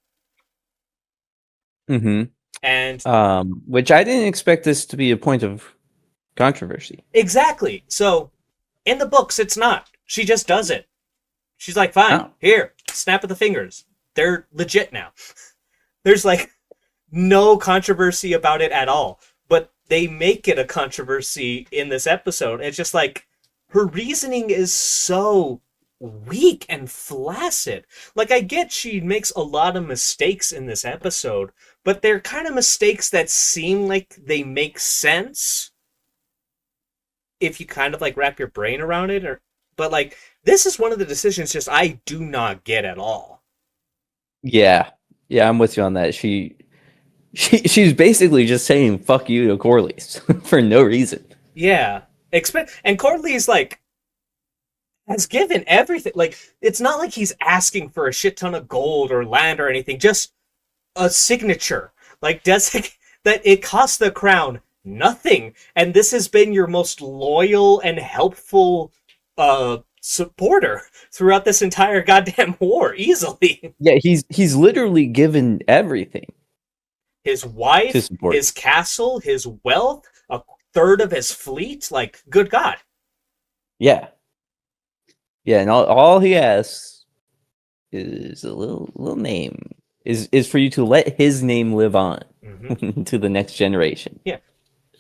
Mm-hmm. And Which I didn't expect this to be a point of controversy. exactly. So in the books, it's not. She just does it. She's like, fine, Oh. here, snap of the fingers. They're legit now. There's like no controversy about it at all. But they make it a controversy in this episode. It's just like her reasoning is so weak and flaccid. Like, I get she makes a lot of mistakes in this episode, but they're kind of mistakes that seem like they make sense if you kind of like wrap your brain around it. Or, but like, this is one of the decisions just I do not get at all. Yeah. Yeah, I'm with you on that. She's basically just saying fuck you to Corlys for no reason. Yeah. And Corley's like, has given everything. Like, it's not like he's asking for a shit ton of gold or land or anything, just a signature. Like, that it costs the crown nothing. And this has been your most loyal and helpful supporter throughout this entire goddamn war, easily. Yeah, he's literally given everything His to wife, support. his castle, his wealth, a third of his fleet. Like, good God. Yeah. Yeah, and all he asks is a little name. Is for you to let his name live on to the next generation. Yeah.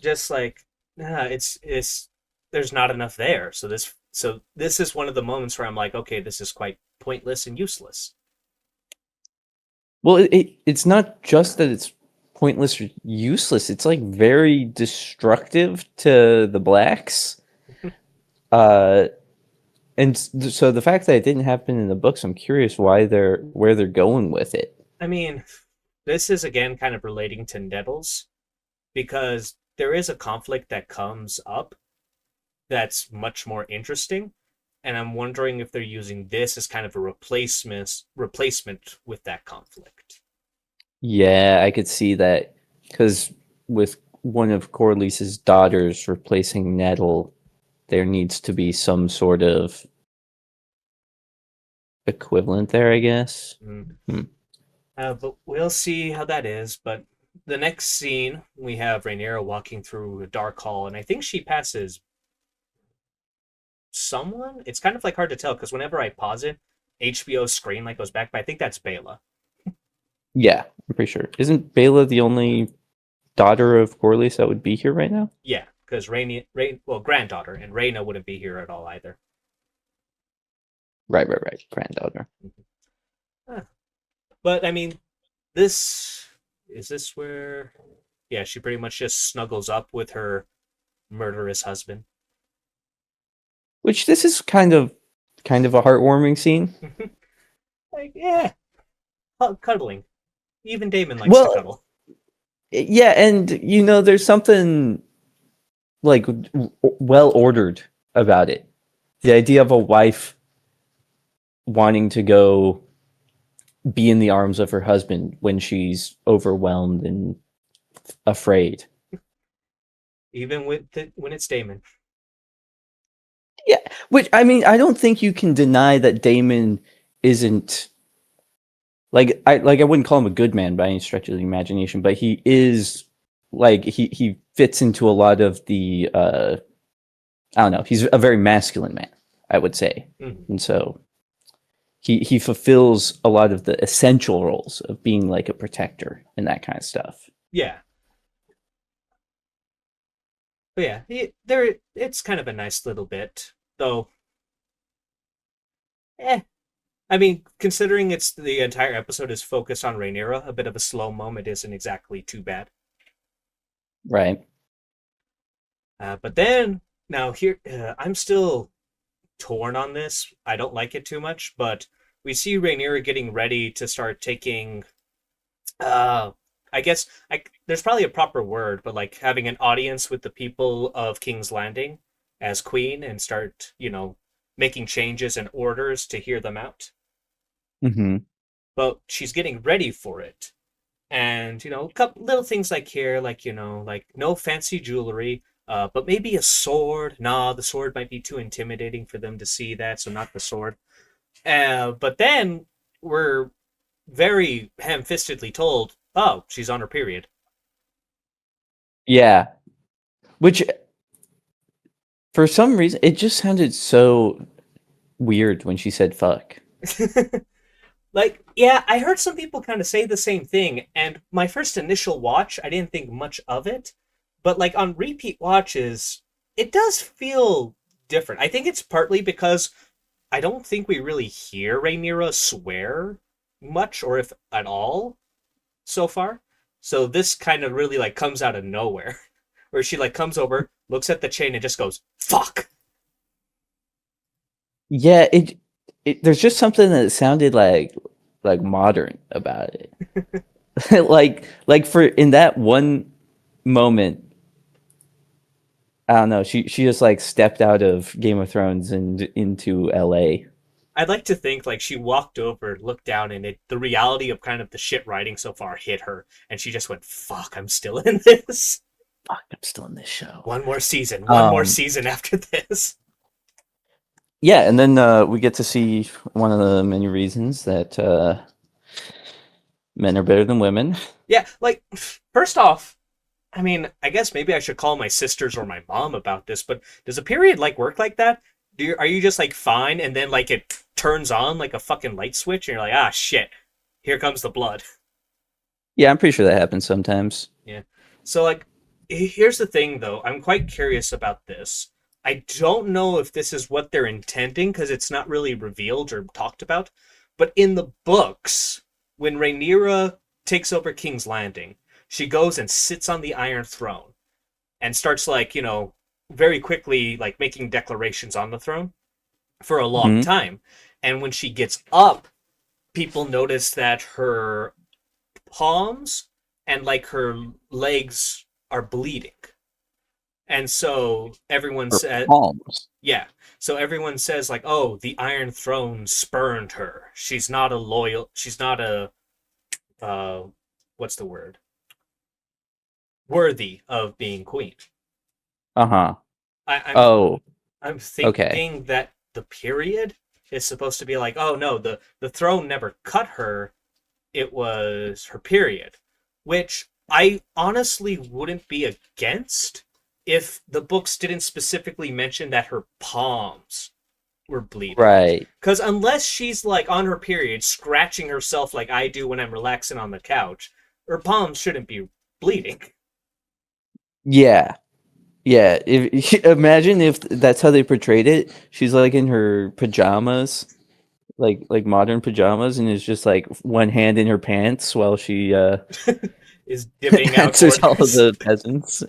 Just like, nah, it's there's not enough there. So this is one of the moments where I'm like, okay, this is quite pointless and useless. Well, it's not just that it's pointless or useless. It's like very destructive to the blacks. Uh, so the fact that it didn't happen in the books, I'm curious where they're going with it. I mean, this is again kind of relating to Nettles because there is a conflict that comes up that's much more interesting, and I'm wondering if they're using this as kind of a replacement with that conflict. Yeah, I could see that because with one of Corlys's daughters replacing Nettle, there needs to be some sort of equivalent there, I guess. Mm. Hmm. But we'll see how that is. But the next scene, we have Rhaenyra walking through a dark hall, and I think she passes someone. It's kind of like hard to tell because whenever I pause it, HBO's screen like goes back, but I think that's Bela. Yeah, I'm pretty sure. Isn't Bela the only daughter of Corlys that would be here right now? Yeah, because well, granddaughter, and Rhaena wouldn't be here at all either. Right. Granddaughter. Huh. But I mean, this is this where, yeah, she pretty much just snuggles up with her murderous husband. Which this is kind of a heartwarming scene. Like, yeah, cuddling. Even Damon likes to Well, cuddle. yeah, and there's something like well ordered about it. The idea of a wife wanting to go be in the arms of her husband when she's overwhelmed and afraid. Even when it's Damon. Yeah, which I mean, I don't think you can deny that Damon isn't I wouldn't call him a good man by any stretch of the imagination, but he is like he fits into a lot of the I don't know, he's a very masculine man, I would say. Mm-hmm. And so he fulfills a lot of the essential roles of being like a protector and that kind of stuff. Yeah, but yeah, there. It's kind of a nice little bit, though. Eh, I mean, considering it's the entire episode is focused on Rhaenyra, a bit of a slow moment isn't exactly too bad. Right. But then now here, I'm still torn on this. I don't like it too much, but we see Rhaenyra getting ready to start taking. Uh, I guess there's probably a proper word, but like having an audience with the people of King's Landing as queen and start, making changes and orders to hear them out. Mm-hmm. But she's getting ready for it. And, a couple little things like here, like, like no fancy jewelry, but maybe a sword. Nah, the sword might be too intimidating for them to see that, so not the sword. But then we're very ham-fistedly told, oh, she's on her period. Yeah. Which for some reason it just sounded so weird when she said fuck. Like, yeah, I heard some people kind of say the same thing, and my first initial watch, I didn't think much of it, but like on repeat watches, it does feel different. I think it's partly because I don't think we really hear Rhaenyra swear much, or if at all, so far. So this kind of really like comes out of nowhere, where she like comes over, looks at the chain, and just goes "fuck." Yeah, there's just something that sounded like modern about it. like for in that one moment, I don't know, she just like stepped out of Game of Thrones and into LA. I'd like to think like she walked over, looked down, and the reality of kind of the shit writing so far hit her, and she just went "fuck." I'm still in this. Fuck, I'm still in this show. One more season. One more Um season after this. yeah, and then we get to see one of the many reasons that men are better than women. Yeah, like first off, I mean, I guess maybe I should call my sisters or my mom about this, but does a period like work like that? Are you just like fine and then like it turns on like a fucking light switch and you're like, ah shit, here comes the blood. Yeah, I'm pretty sure that happens sometimes. Yeah. So like here's the thing though, I'm quite curious about this. I don't know if this is what they're intending because it's not really revealed or talked about. But in the books, when Rhaenyra takes over King's Landing, she goes and sits on the Iron Throne and starts like, very quickly like making declarations on the throne for a long Hmm. time. And when she gets up, people notice that her palms and like her legs are bleeding. And so everyone Or said, palms. yeah. So everyone says like, "Oh, the Iron Throne spurned her. She's not a loyal. She's not a uh, what's the word? Worthy of being queen." Uh-huh. I, I'm Oh, I'm okay. thinking that the period is supposed to be like, "Oh no, the throne never cut her. It was her period," which I honestly wouldn't be against if the books didn't specifically mention that her palms were bleeding. Right. Because unless she's like on her period, scratching herself like I do when I'm relaxing on the couch, her palms shouldn't be bleeding. Yeah. Yeah. If imagine if that's how they portrayed it. She's like in her pajamas, like modern pajamas, and is just like one hand in her pants while she Is giving out answers all of orders. the peasants.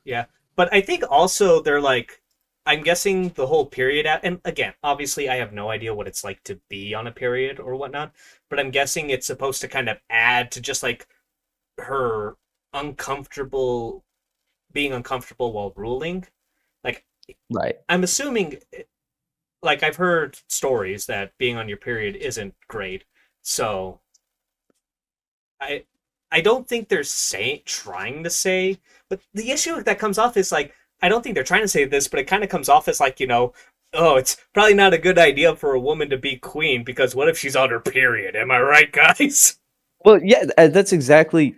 Yeah. But I think also they're like, I'm guessing the whole period, and again, obviously I have no idea what it's like to be on a period or whatnot, but I'm guessing it's supposed to kind of add to just like her uncomfortable, being uncomfortable while ruling. Like, Right. I'm assuming, like, I've heard stories that being on your period isn't great, so I I don't think they're trying to say, but the issue that comes off is like I don't think they're trying to say this, but it kind of comes off as like oh, it's probably not a good idea for a woman to be queen because what if she's on her period? Am I right, guys? Well, yeah, that's exactly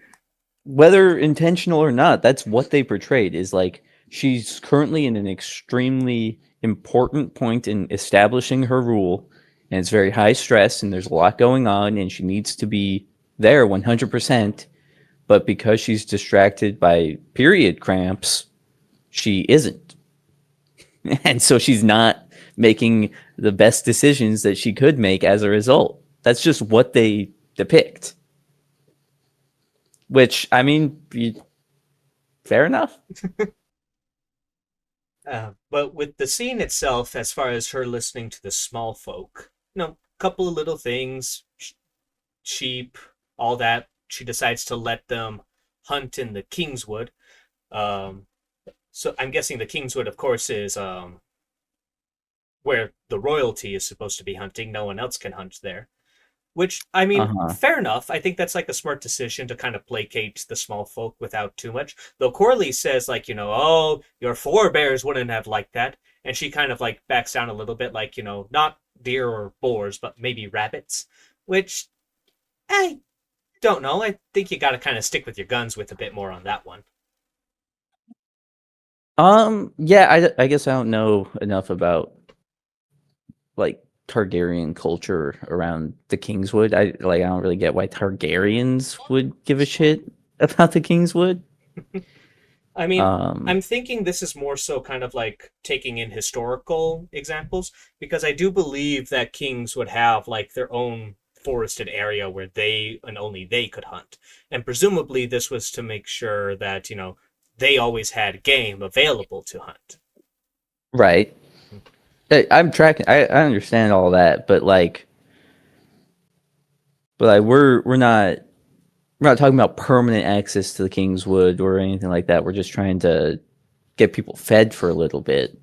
whether intentional or not. That's what they portrayed is like she's currently in an extremely important point in establishing her rule, and it's very high stress, and there's a lot going on, and she needs to be there 100%. But because she's distracted by period cramps, she isn't. And so she's not making the best decisions that she could make as a result. That's just what they depict. Which, I mean, fair enough. But with the scene itself, as far as her listening to the small folk, couple of little things, sheep, all that. She decides to let them hunt in the Kingswood. Um, so I'm guessing the Kingswood, of course, is where the royalty is supposed to be hunting. No one else can hunt there. Which, I mean, Uh-huh. fair enough. I think that's like a smart decision to kind of placate the small folk without too much. Though Corley says, like, oh, your forebears wouldn't have liked that. And she kind of like backs down a little bit, like, not deer or boars, but maybe rabbits. Which, I don't know. I think you got to kind of stick with your guns with a bit more on that one. Yeah, I guess I don't know enough about like Targaryen culture around the Kingswood. I don't really get why Targaryens would give a shit about the Kingswood. I mean, Um, I'm thinking this is more so kind of like taking in historical examples because I do believe that kings would have like their own forested area where they and only they could hunt. And presumably this was to make sure that, they always had game available to hunt. right. I'm tracking. I understand all that, but like we're not talking about permanent access to the Kingswood or anything like that. We're just trying to get people fed for a little bit.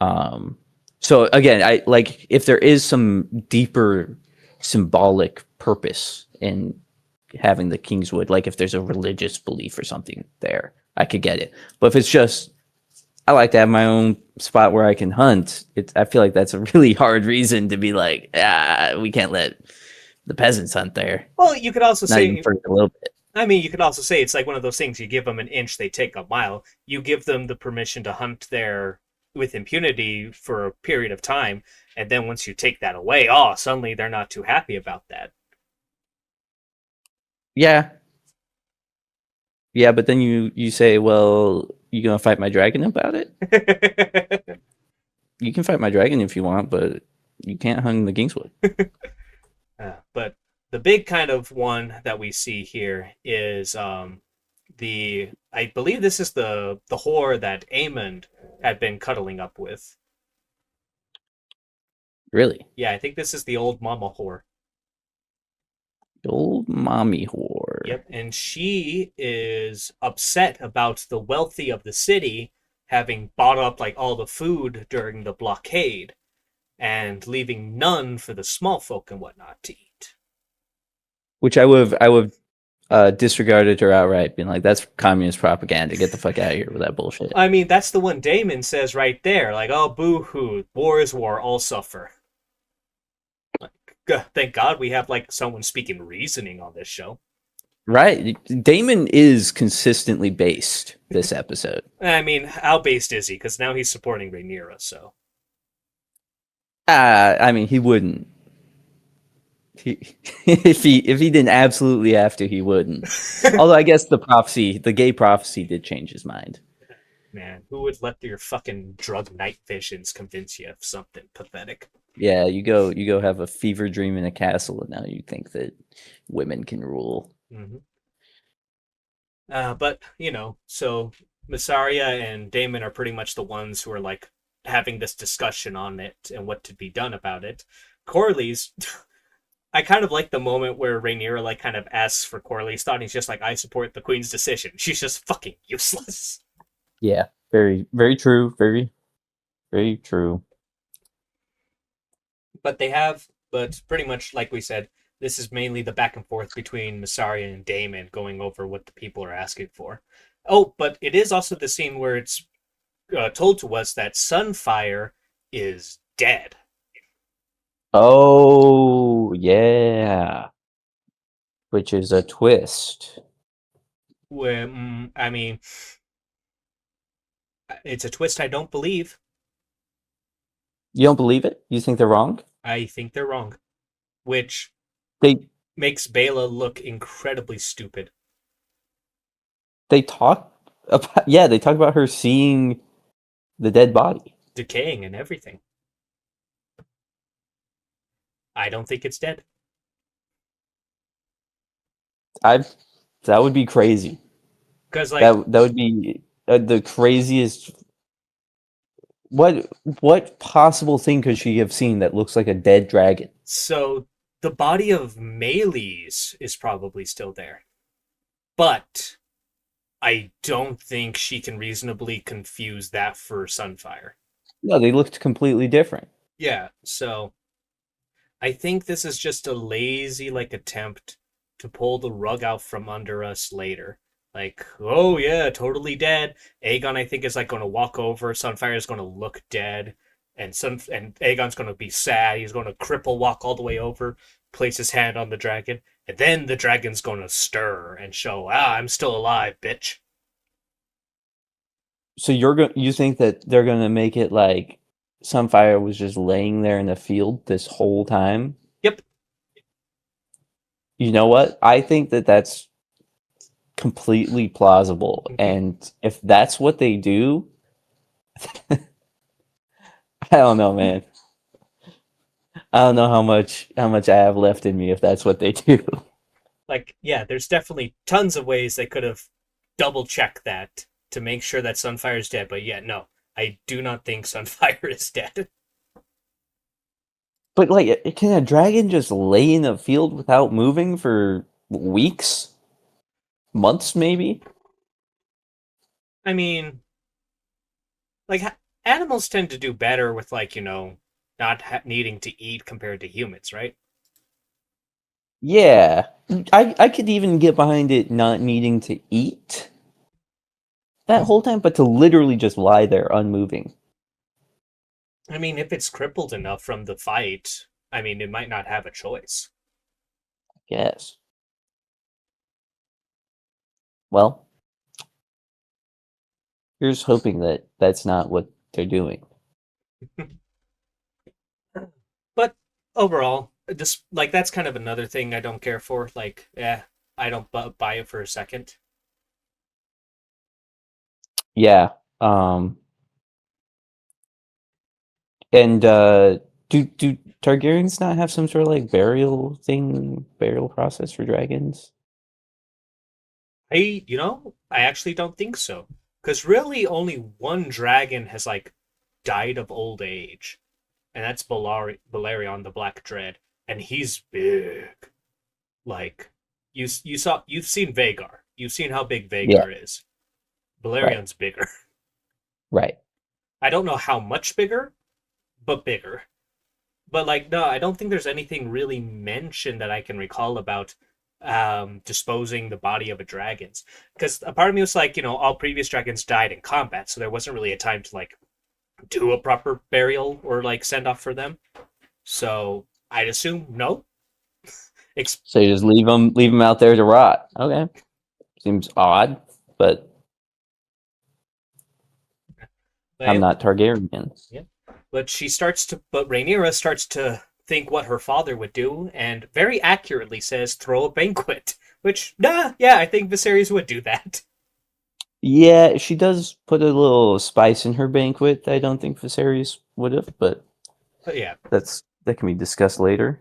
Um, so again, I like if there is some deeper symbolic purpose in having the Kingswood, like if there's a religious belief or something there, I could get it. But if it's just I like to have my own spot where I can hunt, I feel like that's a really hard reason to be like, we can't let the peasants hunt there. Well, you could also Not even say for a little bit. I mean, you could also say it's like one of those things you give them an inch, they take a mile. You give them the permission to hunt there with impunity for a period of time, and then once you take that away, oh, suddenly they're not too happy about that. Yeah, yeah, but then you say, well, you gonna fight my dragon about it? You can fight my dragon if you want, but you can't hung the Kingswood. But the big kind of one that we see here is the I believe this is the whore that Aemond had been cuddling up with. Really? Yeah, I think this is the old mama whore. The old mommy whore. Yep, and she is upset about the wealthy of the city having bought up like all the food during the blockade and leaving none for the small folk and whatnot to eat. Which I would disregarded her outright, being like, "That's communist propaganda. Get the fuck out of here with that bullshit." I mean, that's the one Damon says right there, like, "Oh, boo-hoo, war is war, all suffer." Like, thank God we have like someone speaking reasoning on this show. Right? Damon is consistently based this episode. I mean, how based is he? Because now he's supporting Rhaenyra, so. I mean, he wouldn't. He, if he didn't absolutely have to, he wouldn't. Although I guess the gay prophecy, did change his mind. Man, who would let your fucking drug night visions convince you of something pathetic? Yeah, you go have a fever dream in a castle, and now you think that women can rule. Mm-hmm. But so Massaria and Damon are pretty much the ones who are like having this discussion on it and what to be done about it. Corley's, I kind of like the moment where Rhaenyra like kind of asks for Corley's thought. And he's just like, "I support the queen's decision." She's just fucking useless. Yeah, very, very true. Very, very true. But pretty much like we said, this is mainly the back and forth between Massaria and Damon going over what the people are asking for. Oh, but it is also the scene where it's told to us that Sunfire is dead. Oh yeah, which is a twist. I mean, it's a twist I don't believe. You don't believe it? You think they're wrong? I think they're wrong, which They makes Bela look incredibly stupid. they talk about they talk about her seeing the dead body. Decaying and everything. I don't think it's dead. I That would be crazy. Because, like, That would be the craziest. What possible thing could she have seen that looks like a dead dragon? so the body of Melees is probably still there. But I don't think she can reasonably confuse that for Sunfire. No, they looked completely different. Yeah, so I think this is just a lazy like attempt to pull the rug out from under us later. Like, oh yeah, totally dead. Aegon, I think, is like going to walk over. Sunfire is going to look dead, and Aegon's going to be sad. He's going to cripple walk all the way over, place his hand on the dragon, and then the dragon's going to stir and show, I'm still alive, bitch. So you think that they're gonna make it like Sunfire was just laying there in the field this whole time? Yep. You know what? I think that that's completely plausible. Mm-hmm. And if that's what they do, I don't know, man. I don't know how much I have left in me if that's what they do. Like, yeah, there's definitely tons of ways they could have double checked that to make sure that Sunfire is dead, but yeah, no, I do not think Sunfire is dead. But like, can a dragon just lay in a field without moving for weeks, months, maybe? I mean, like, animals tend to do better with, like, not needing to eat compared to humans, right? Yeah, I could even get behind it not needing to eat that whole time, but to literally just lie there unmoving. I mean, if it's crippled enough from the fight, I mean, it might not have a choice. Yes. Well, here's hoping that that's not what they're doing. But overall, just like that's kind of another thing I don't care for. Like, I don't buy it for a second. Yeah. And do Targaryens not have some sort of like burial process for dragons? I actually don't think so. Because really, only one dragon has like died of old age, and that's Balerion the Black Dread, and he's big. Like you've seen Vagar. You've seen how big Yeah, Vagar is. right, Balerion's bigger. right. I don't know how much bigger, but bigger. But like, no, I don't think there's anything really mentioned that I can recall about disposing the body of a dragon's. Because a part of me was like, all previous dragons died in combat, so there wasn't really a time to like do a proper burial or like send off for them. So I'd assume no. Ex- So you just leave them out there to rot. Okay, seems odd, but I'm but not Targaryen. yeah, but Rhaenyra starts to think what her father would do, and very accurately says, "Throw a banquet." Which, nah, yeah, I think Viserys would do that. Yeah, she does put a little spice in her banquet that I don't think Viserys would have, but But yeah, that can be discussed later.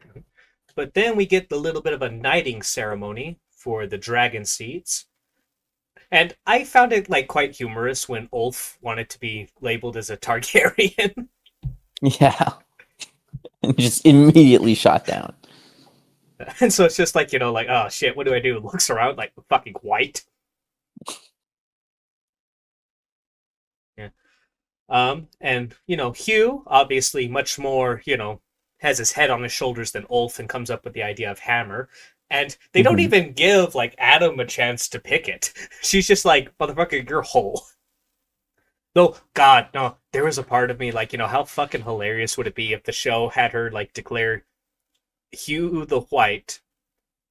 but then we get the little bit of a knighting ceremony for the dragon seats. And I found it like quite humorous when Ulf wanted to be labeled as a Targaryen. Yeah, and just immediately shot down. And so it's just like, like, oh shit, what do I do? Looks around like fucking white. Yeah. And Hugh, obviously much more, has his head on his shoulders than Ulf and comes up with the idea of Hammer. And they don't Mhm. even give like Adam a chance to pick it. She's just like, motherfucker, you're whole. Though, God, no, there was a part of me like, how fucking hilarious would it be if the show had her like declare Hugh the White,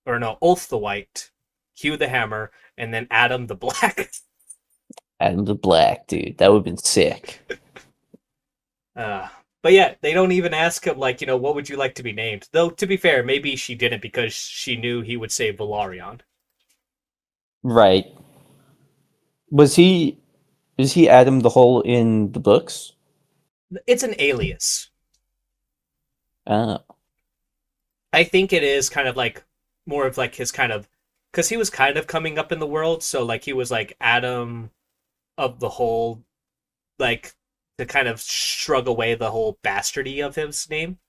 or no, Ulf the White, Hugh the Hammer, and then Adam the Black. Adam the Black, dude, that would have been sick. Uh, but yeah, they don't even ask him like, what would you like to be named? Though to be fair, maybe she didn't because she knew he would say Valarion. Right? Was he is he Adam the Whole in the books? It's an alias. Oh, I think it is kind of like more of like his kind of because he was kind of coming up in the world, so like he was like Adam of the whole, like to kind of shrug away the whole bastardy of his name.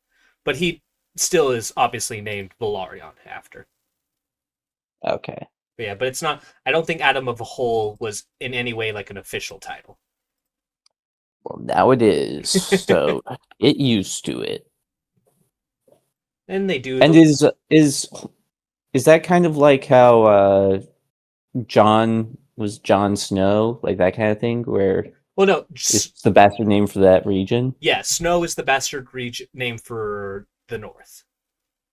But he still is obviously named Valarion after. okay. But yeah, but it's not. I don't think Adam of the Whole was in any way like an official title. Well, now it is. So get used to it. And they do And the is that kind of like how John was Jon Snow, like that kind of thing, where well, no, it's the bastard name for that region? yeah, Snow is the bastard name for the North.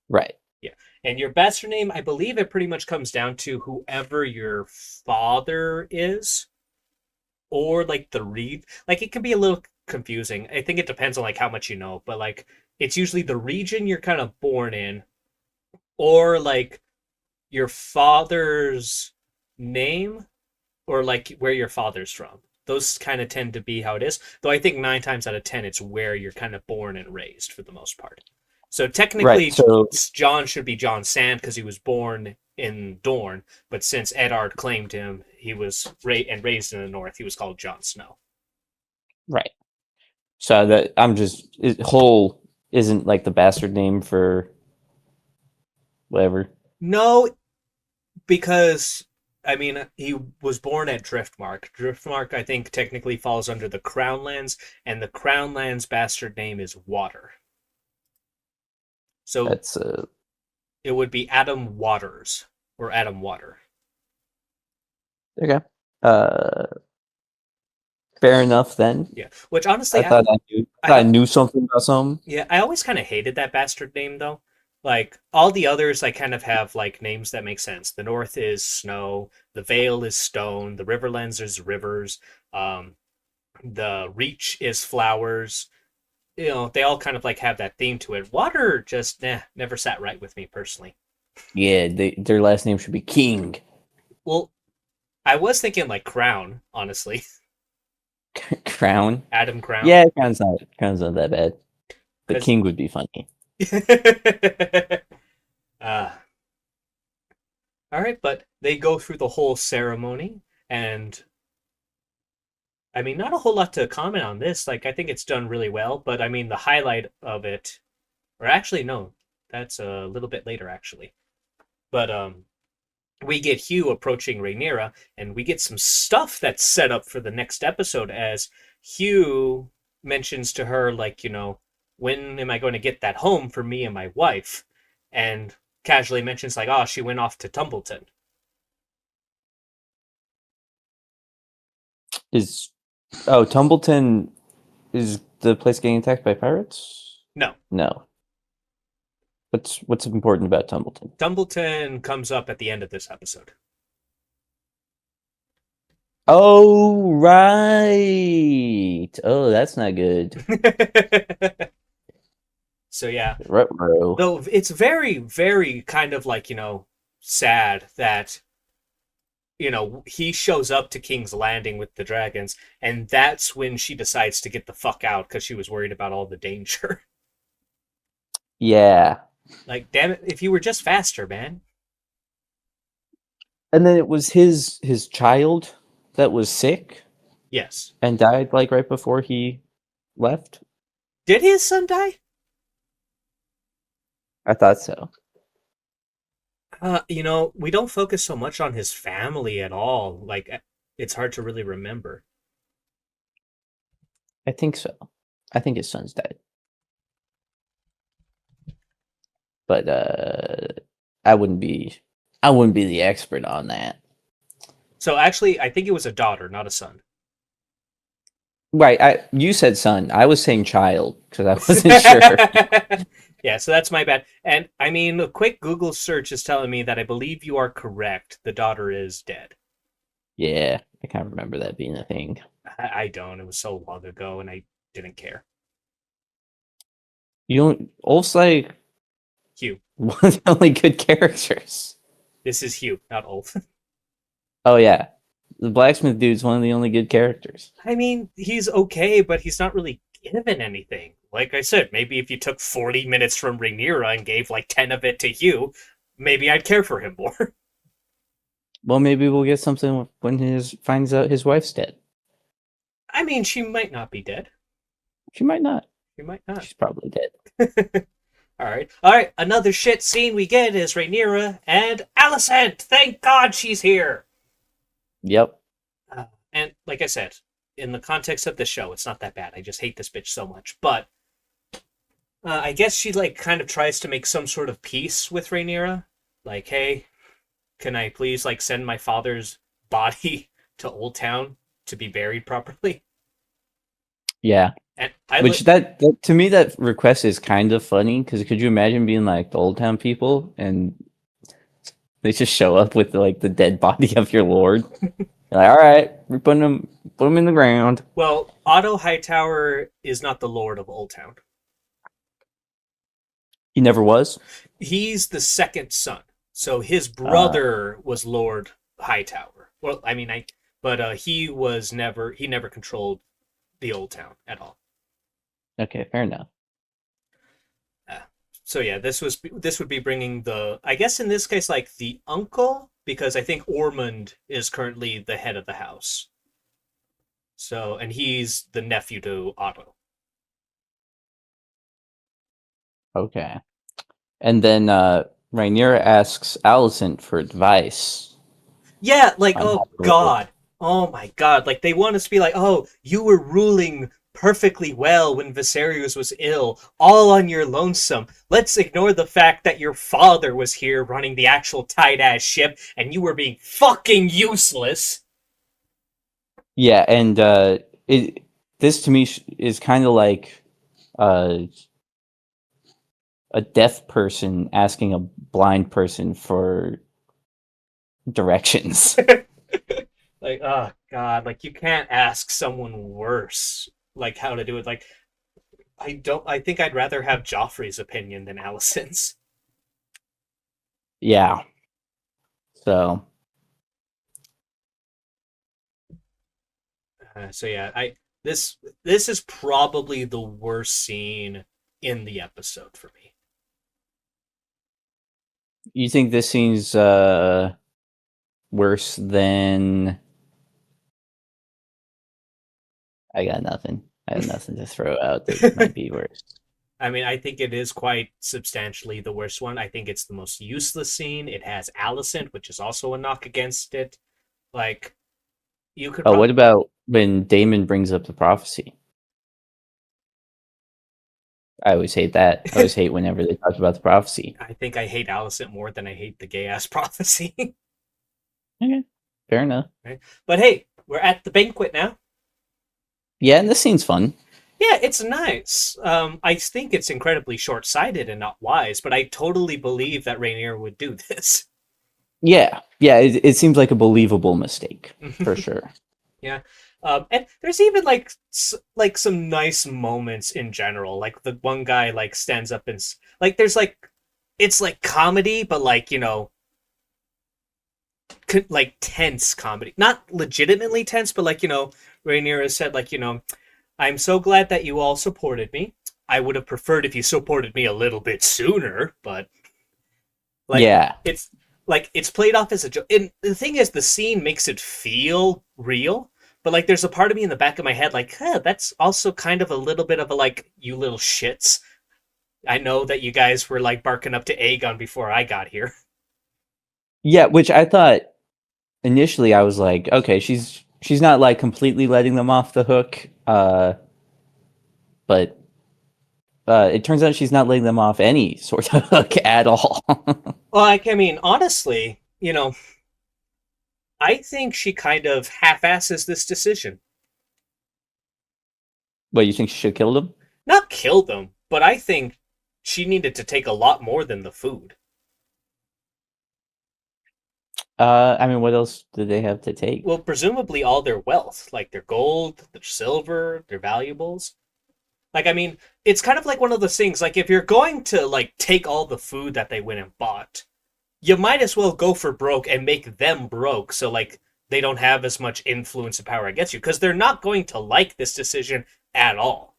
Right. Yeah, and your bastard name, I believe, it pretty much comes down to whoever your father is, or like the read. Like it can be a little confusing. I think it depends on like how much you know, but like it's usually the region you're kind of born in, or like your father's name, or like where your father's from. Those kind of tend to be how it is. Though I think 9 times out of 10, it's where you're kind of born and raised for the most part. So Right. technically, So John should be John Sand because he was born in Dorne, but since Eddard claimed him, he was raised in the North. He was called Jon Snow. right. So that Whole isn't like the bastard name for whatever. No, because I mean he was born at Driftmark. Driftmark, I think, technically falls under the Crownlands, and the Crownlands bastard name is Water. So That's it would be Adam Waters or Adam Water. okay. Uh, fair enough then. Yeah, which I honestly, thought I I knew something about something. yeah, I always kind of hated that bastard name though. Like all the others, I kind of have like names that make sense. The North is snow, the Vale is stone, the Riverlands is rivers, um, the Reach is flowers. They all kind of like have that theme to it. Water just never sat right with me personally. Yeah, their last name should be King. Well, I was thinking like Crown, honestly. Crown. Adam Crown. Yeah, Crown's not that bad. The Because king would be funny. uh, all right, but they go through the whole ceremony, and I mean, not a whole lot to comment on this. Like, I think it's done really well, but I mean, the highlight of it, or actually, no, that's a little bit later, actually. But we get Hugh approaching Rhaenyra, and we get some stuff that's set up for the next episode as Hugh mentions to her, like, when am I going to get that home for me and my wife? And casually mentions, like, oh, she went off to Tumbleton. Is Tumbleton is the place getting attacked by pirates? No, No. What's important about Tumbleton? Tumbleton comes up at the end of this episode. Oh right. Oh, that's not good. So yeah, Ruh-roh. though it's very, very kind of like, sad that he shows up to King's Landing with the dragons, and that's when she decides to get the fuck out because she was worried about all the danger. Yeah. Like, damn it, if you were just faster, man. And then it was his child that was sick Yes. and died like right before he left. Did his son die? I thought so. We don't focus so much on his family at all. Like, it's hard to really remember. I think so. I think his son's died. But I wouldn't be the expert on that. So actually, I think it was a daughter, not a son. Right, you said son. I was saying child because I wasn't sure. Yeah, so that's my bad. And I mean, a quick Google search is telling me that I believe you are correct. The daughter is dead. Yeah, I can't remember that being a thing. I don't. It was so long ago, and I didn't care. You don't. Ulf's like Hugh. one of the only good characters. This is Hugh, not Ulf. Oh yeah, the blacksmith dude's one of the only good characters. I mean, he's okay, but he's not really given anything. Like I said, maybe if you took 40 minutes from Rhaenyra and gave like 10 of it to Hugh, maybe I'd care for him more. Well, maybe we'll get something when his finds out his wife's dead. I mean, she might not be dead. She might not. She might not. She's probably dead. All right. All right. Another shit scene we get is Rhaenyra and Alicent. Thank God she's here. Yep. And like I said, in the context of the show, it's not that bad. I just hate this bitch so much. But I guess she like kind of tries to make some sort of peace with Rhaenyra. Like, hey, can I please like send my father's body to Old Town to be buried properly? Yeah. And Which that to me that request is kind of funny because could you imagine being like the Old Town people and they just show up with like the dead body of your lord? You're like, all right, we're put him in the ground. Well, Otto Hightower is not the Lord of Old Town. He never was. He's the second son. So his brother was Lord Hightower. Well, I mean, but he never controlled the Old Town at all. Okay, fair enough. So yeah, this would be bringing I guess in this case like the uncle, because I think Ormond is currently the head of the house. So, and he's the nephew to Otto. Okay. And then Rhaenyra asks Alicent for advice. Yeah, like, On how oh to live. God. Oh my God. Like, they want us to be like, oh, you were ruling perfectly well when Viserys was ill, all on your lonesome. Let's ignore the fact that your father was here running the actual tight-ass ship and you were being fucking useless. Yeah, and this to me is kind of like uh, a deaf person asking a blind person for directions. Like, oh God, like, you can't ask someone worse, like, how to do it. Like, I think I'd rather have Joffrey's opinion than Alicent's. Yeah. So So yeah, this is probably the worst scene in the episode for me. You think this scene's worse than? I got nothing. I have nothing to throw out that might be worse. I mean, I think it is quite substantially the worst one. I think it's the most useless scene. It has Alicent, which is also a knock against it. Like, you could Oh, what probably. about when Damon brings up the prophecy? I always hate that. I always hate whenever they talk about the prophecy. I think I hate Alicent more than I hate the gay ass prophecy. Okay, fair enough. Right? But hey, we're at the banquet now. Yeah, and this scene's fun. Yeah, it's nice. I think it's incredibly short sighted and not wise, but I totally believe that Rainier would do this. Yeah, yeah, it seems like a believable mistake for sure. Yeah. And there's even like some nice moments in general. Like the one guy like stands up and like there's like it's like comedy, but like like tense comedy, not legitimately tense, but like Rainier has said like I'm so glad that you all supported me. I would have preferred if you supported me a little bit sooner, but like Yeah, it's it's played off as a joke. And the thing is, the scene makes it feel real, but like there's a part of me in the back of my head like, that's also kind of a little bit of a like, you little shits. I know that you guys were like barking up to Aegon before I got here. yeah. Which I thought initially, I was like, okay, she's not like completely letting them off the hook. But it turns out she's not letting them off any sort of hook at all. Like, I mean, honestly, I think she kind of half-asses this decision. What, you think she should kill them? Not kill them, but I think she needed to take a lot more than the food. I mean, what else do they have to take? Well, presumably all their wealth, like their gold, their silver, their valuables. Like, I mean, it's kind of like one of those things. Like, if you're going to like take all the food that they went and bought, you might as well go for broke and make them broke, so like they don't have as much influence and power against you, because they're not going to like this decision at all.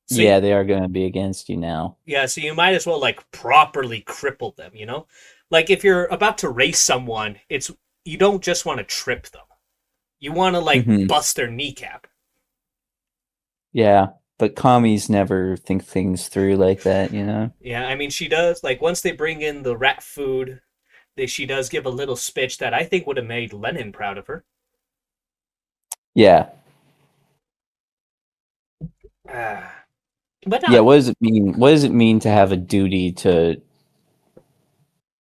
So Yeah, they are going to be against you now. yeah, so you might as well like properly cripple them. Like if you're about to race someone, it's you don't just want to trip them. You want to like Hmm. bust their kneecap. Yeah, but commies never think things through like that, you know? Yeah, I mean she does. Like once they bring in the rat food, she does give a little speech that I think would have made Lennon proud of her. Yeah. Ah. But Yeah, not. what does it mean? What does it mean to have a duty to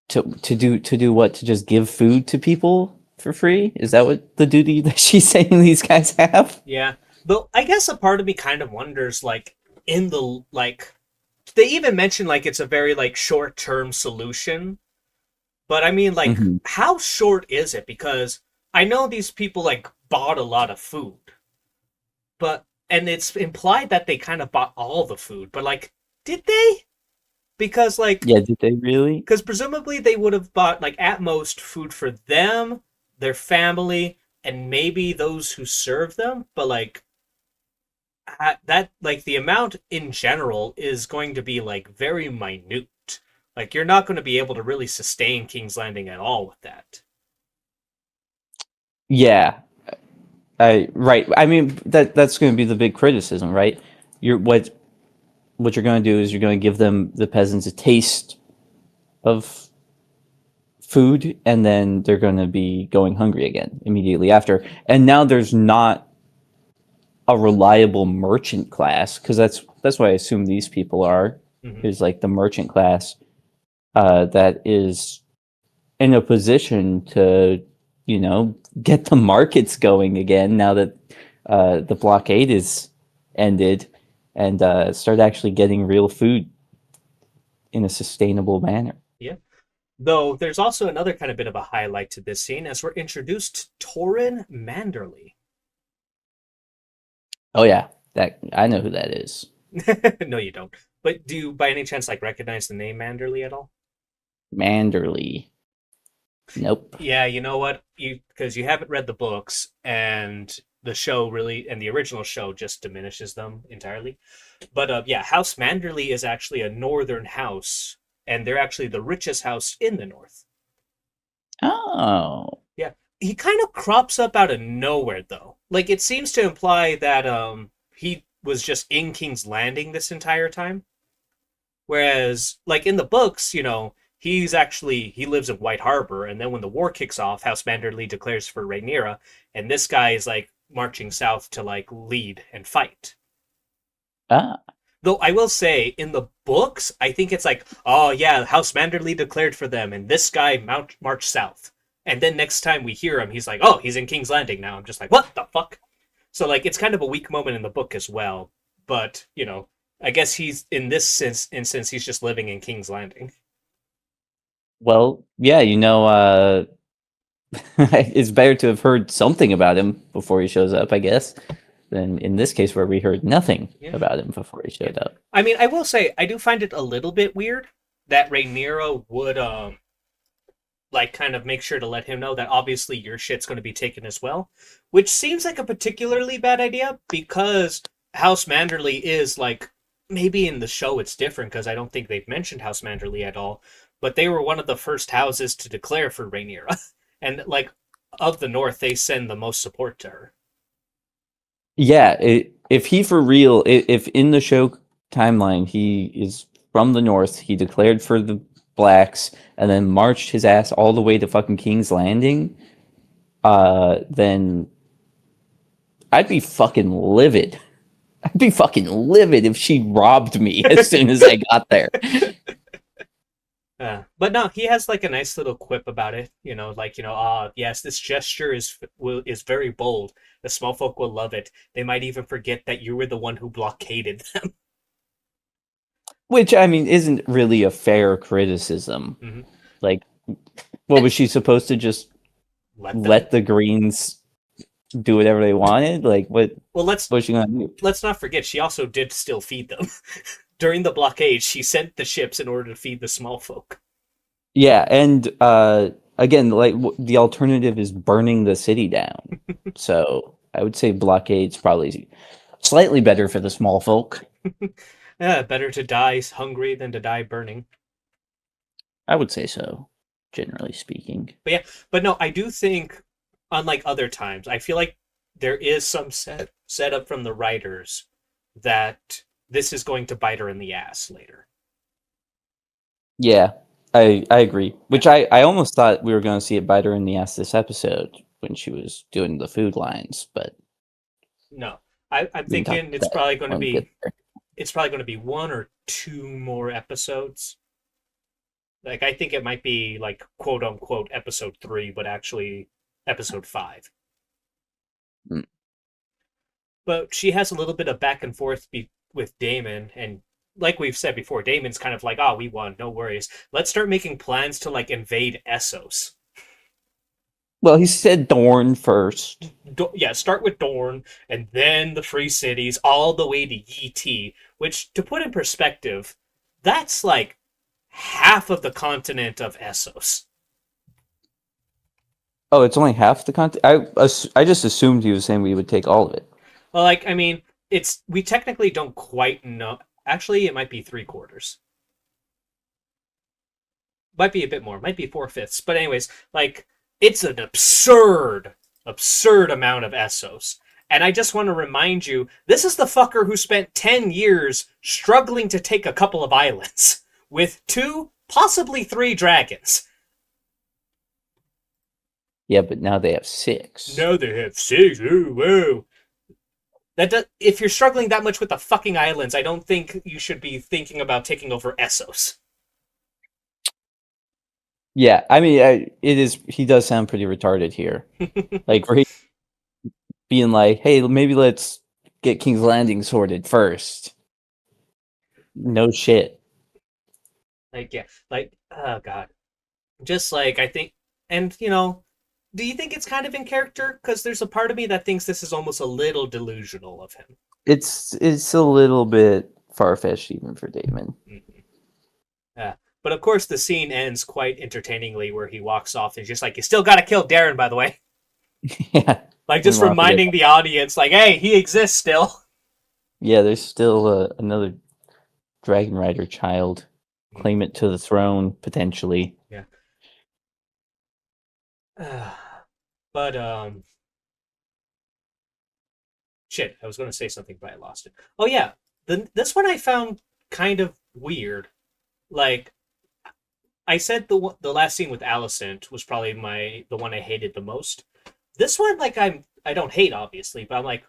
do what? To just give food to people for free? Is that what the duty that she's saying these guys have? Yeah. Though I guess a part of me kind of wonders, like, in the like they even mention like it's a very like short term solution. But I mean, like, Hmm. how short is it? Because I know these people like bought a lot of food, but and it's implied that they kind of bought all the food, but like, did they? Because like, Yeah, did they really? because presumably they would have bought like at most food for them, their family, and maybe those who serve them. But like, that like the amount in general is going to be like very minute. Like you're not going to be able to really sustain King's Landing at all with that. Yeah, I right. I mean that's going to be the big criticism, right? You're what you're going to do is you're going to give them the peasants a taste of food, and then they're going to be going hungry again immediately after. And now there's not a reliable merchant class because that's what I assume these people are Mm-hmm. is like the merchant class that is in a position to get the markets going again now that the blockade is ended and start actually getting real food in a sustainable manner. Yeah. Though there's also another kind of bit of a highlight to this scene as we're introduced to Torin Manderley. Oh yeah, that I know who that is. No, you don't. But do you by any chance like recognize the name Manderley at all? Manderley. Nope. Yeah, you know what? You because you haven't read the books, and the show really and the original show just diminishes them entirely. But yeah, House Manderley is actually a northern house, and they're actually the richest house in the north. Oh. Yeah, he kind of crops up out of nowhere though. Like it seems to imply that he was just in King's Landing this entire time. Whereas, like in the books, he lives in White Harbor, and then when the war kicks off, House Manderley declares for Rhaenyra, and this guy is like marching south to like lead and fight. Ah. Though I will say, in the books, I think it's like, oh yeah, House Manderley declared for them, and this guy marched south. And then next time we hear him, he's like, oh, he's in King's Landing now. I'm just like, what the fuck? So like, it's kind of a weak moment in the book as well. But I guess he's in this instance, he's just living in King's Landing. Well, yeah, it's better to have heard something about him before he shows up, I guess, than in this case where we heard nothing Yeah, about him before he yeah. showed up. I mean, I will say, I do find it a little bit weird that Rhaenyra would like kind of make sure to let him know that obviously your shit's going to be taken as well, which seems like a particularly bad idea because House Manderley is like maybe in the show it's different because I don't think they've mentioned House Manderley at all, but they were one of the first houses to declare for Rhaenyra, and like of the North, they send the most support to her. Yeah, if he for real, if in the show timeline he is from the north, he declared for the blacks and then marched his ass all the way to fucking King's Landing, then I'd be fucking livid. I'd be fucking livid if she robbed me as soon as I got there. But no, he has like a nice little quip about it. Yes, this gesture is very bold. The small folk will love it. They might even forget that you were the one who blockaded them. Which, I mean, isn't really a fair criticism. Mm-hmm. Like, what was she supposed to just Let them. let the Greens do whatever they wanted? Like, what Well, was she gonna do? let's not forget she also did still feed them. During the blockade, she sent the ships in order to feed the small folk. Yeah, and again, like the alternative is burning the city down. So I would say blockade's probably slightly better for the small folk. Yeah, better to die hungry than to die burning. I would say so, generally speaking. But yeah, but no, I do think, unlike other times, I feel like there is some setup from the writers that this is going to bite her in the ass later. Yeah, I agree. Yeah. Which I almost thought we were going to see it bite her in the ass this episode when she was doing the food lines, but No, I'm we can talk thinking about that when we get there. it's probably going to be one or two more episodes. Like I think it might be like quote unquote episode 3, but actually episode 5. Mm. But she has a little bit of back and forth with Damon, and like we've said before, Damon's kind of like, "Oh, we won, no worries. Let's start making plans to like invade Essos." Well, he said Dorne first. Yeah, start with Dorne, and then the Free Cities, all the way to Yi Ti. Which, to put in perspective, that's like half of the continent of Essos. Oh, it's only half the content. I just assumed he was saying we would take all of it. Well, like I mean, we technically don't quite know. Actually, it might be 3/4. Might be a bit more. Might be 4/5. But anyways, like it's an absurd amount of Essos. And I just want to remind you, this is the fucker who spent 10 years struggling to take a couple of islands with 2, possibly 3 dragons. Yeah, but now they have 6. Now they have 6. Ooh, whoa. If you're struggling that much with the fucking islands, I don't think you should be thinking about taking over Essos. Yeah, I mean, it is. He does sound pretty retarded here. Like, where he being like, "Hey, maybe let's get King's Landing sorted first." No shit. Like, yeah, like, oh god. Just like, I think, and, do you think it's kind of in character? Because there's a part of me that thinks this is almost a little delusional of him. It's a little bit far fetched even for Damon. Mm-hmm. Yeah. But of course, the scene ends quite entertainingly where he walks off and he's just like, you still gotta kill Darren, by the way. Yeah. Like And just we'll forget. reminding the audience, like, hey, he exists still. Yeah, there's still another Dragon Rider child. Claim it to the throne, potentially. Yeah. But shit, I was going to say something, but I lost it. Oh yeah, this one I found kind of weird. Like I said, the last scene with Alicent was probably the one I hated the most. This one, like I don't hate obviously, but I'm like,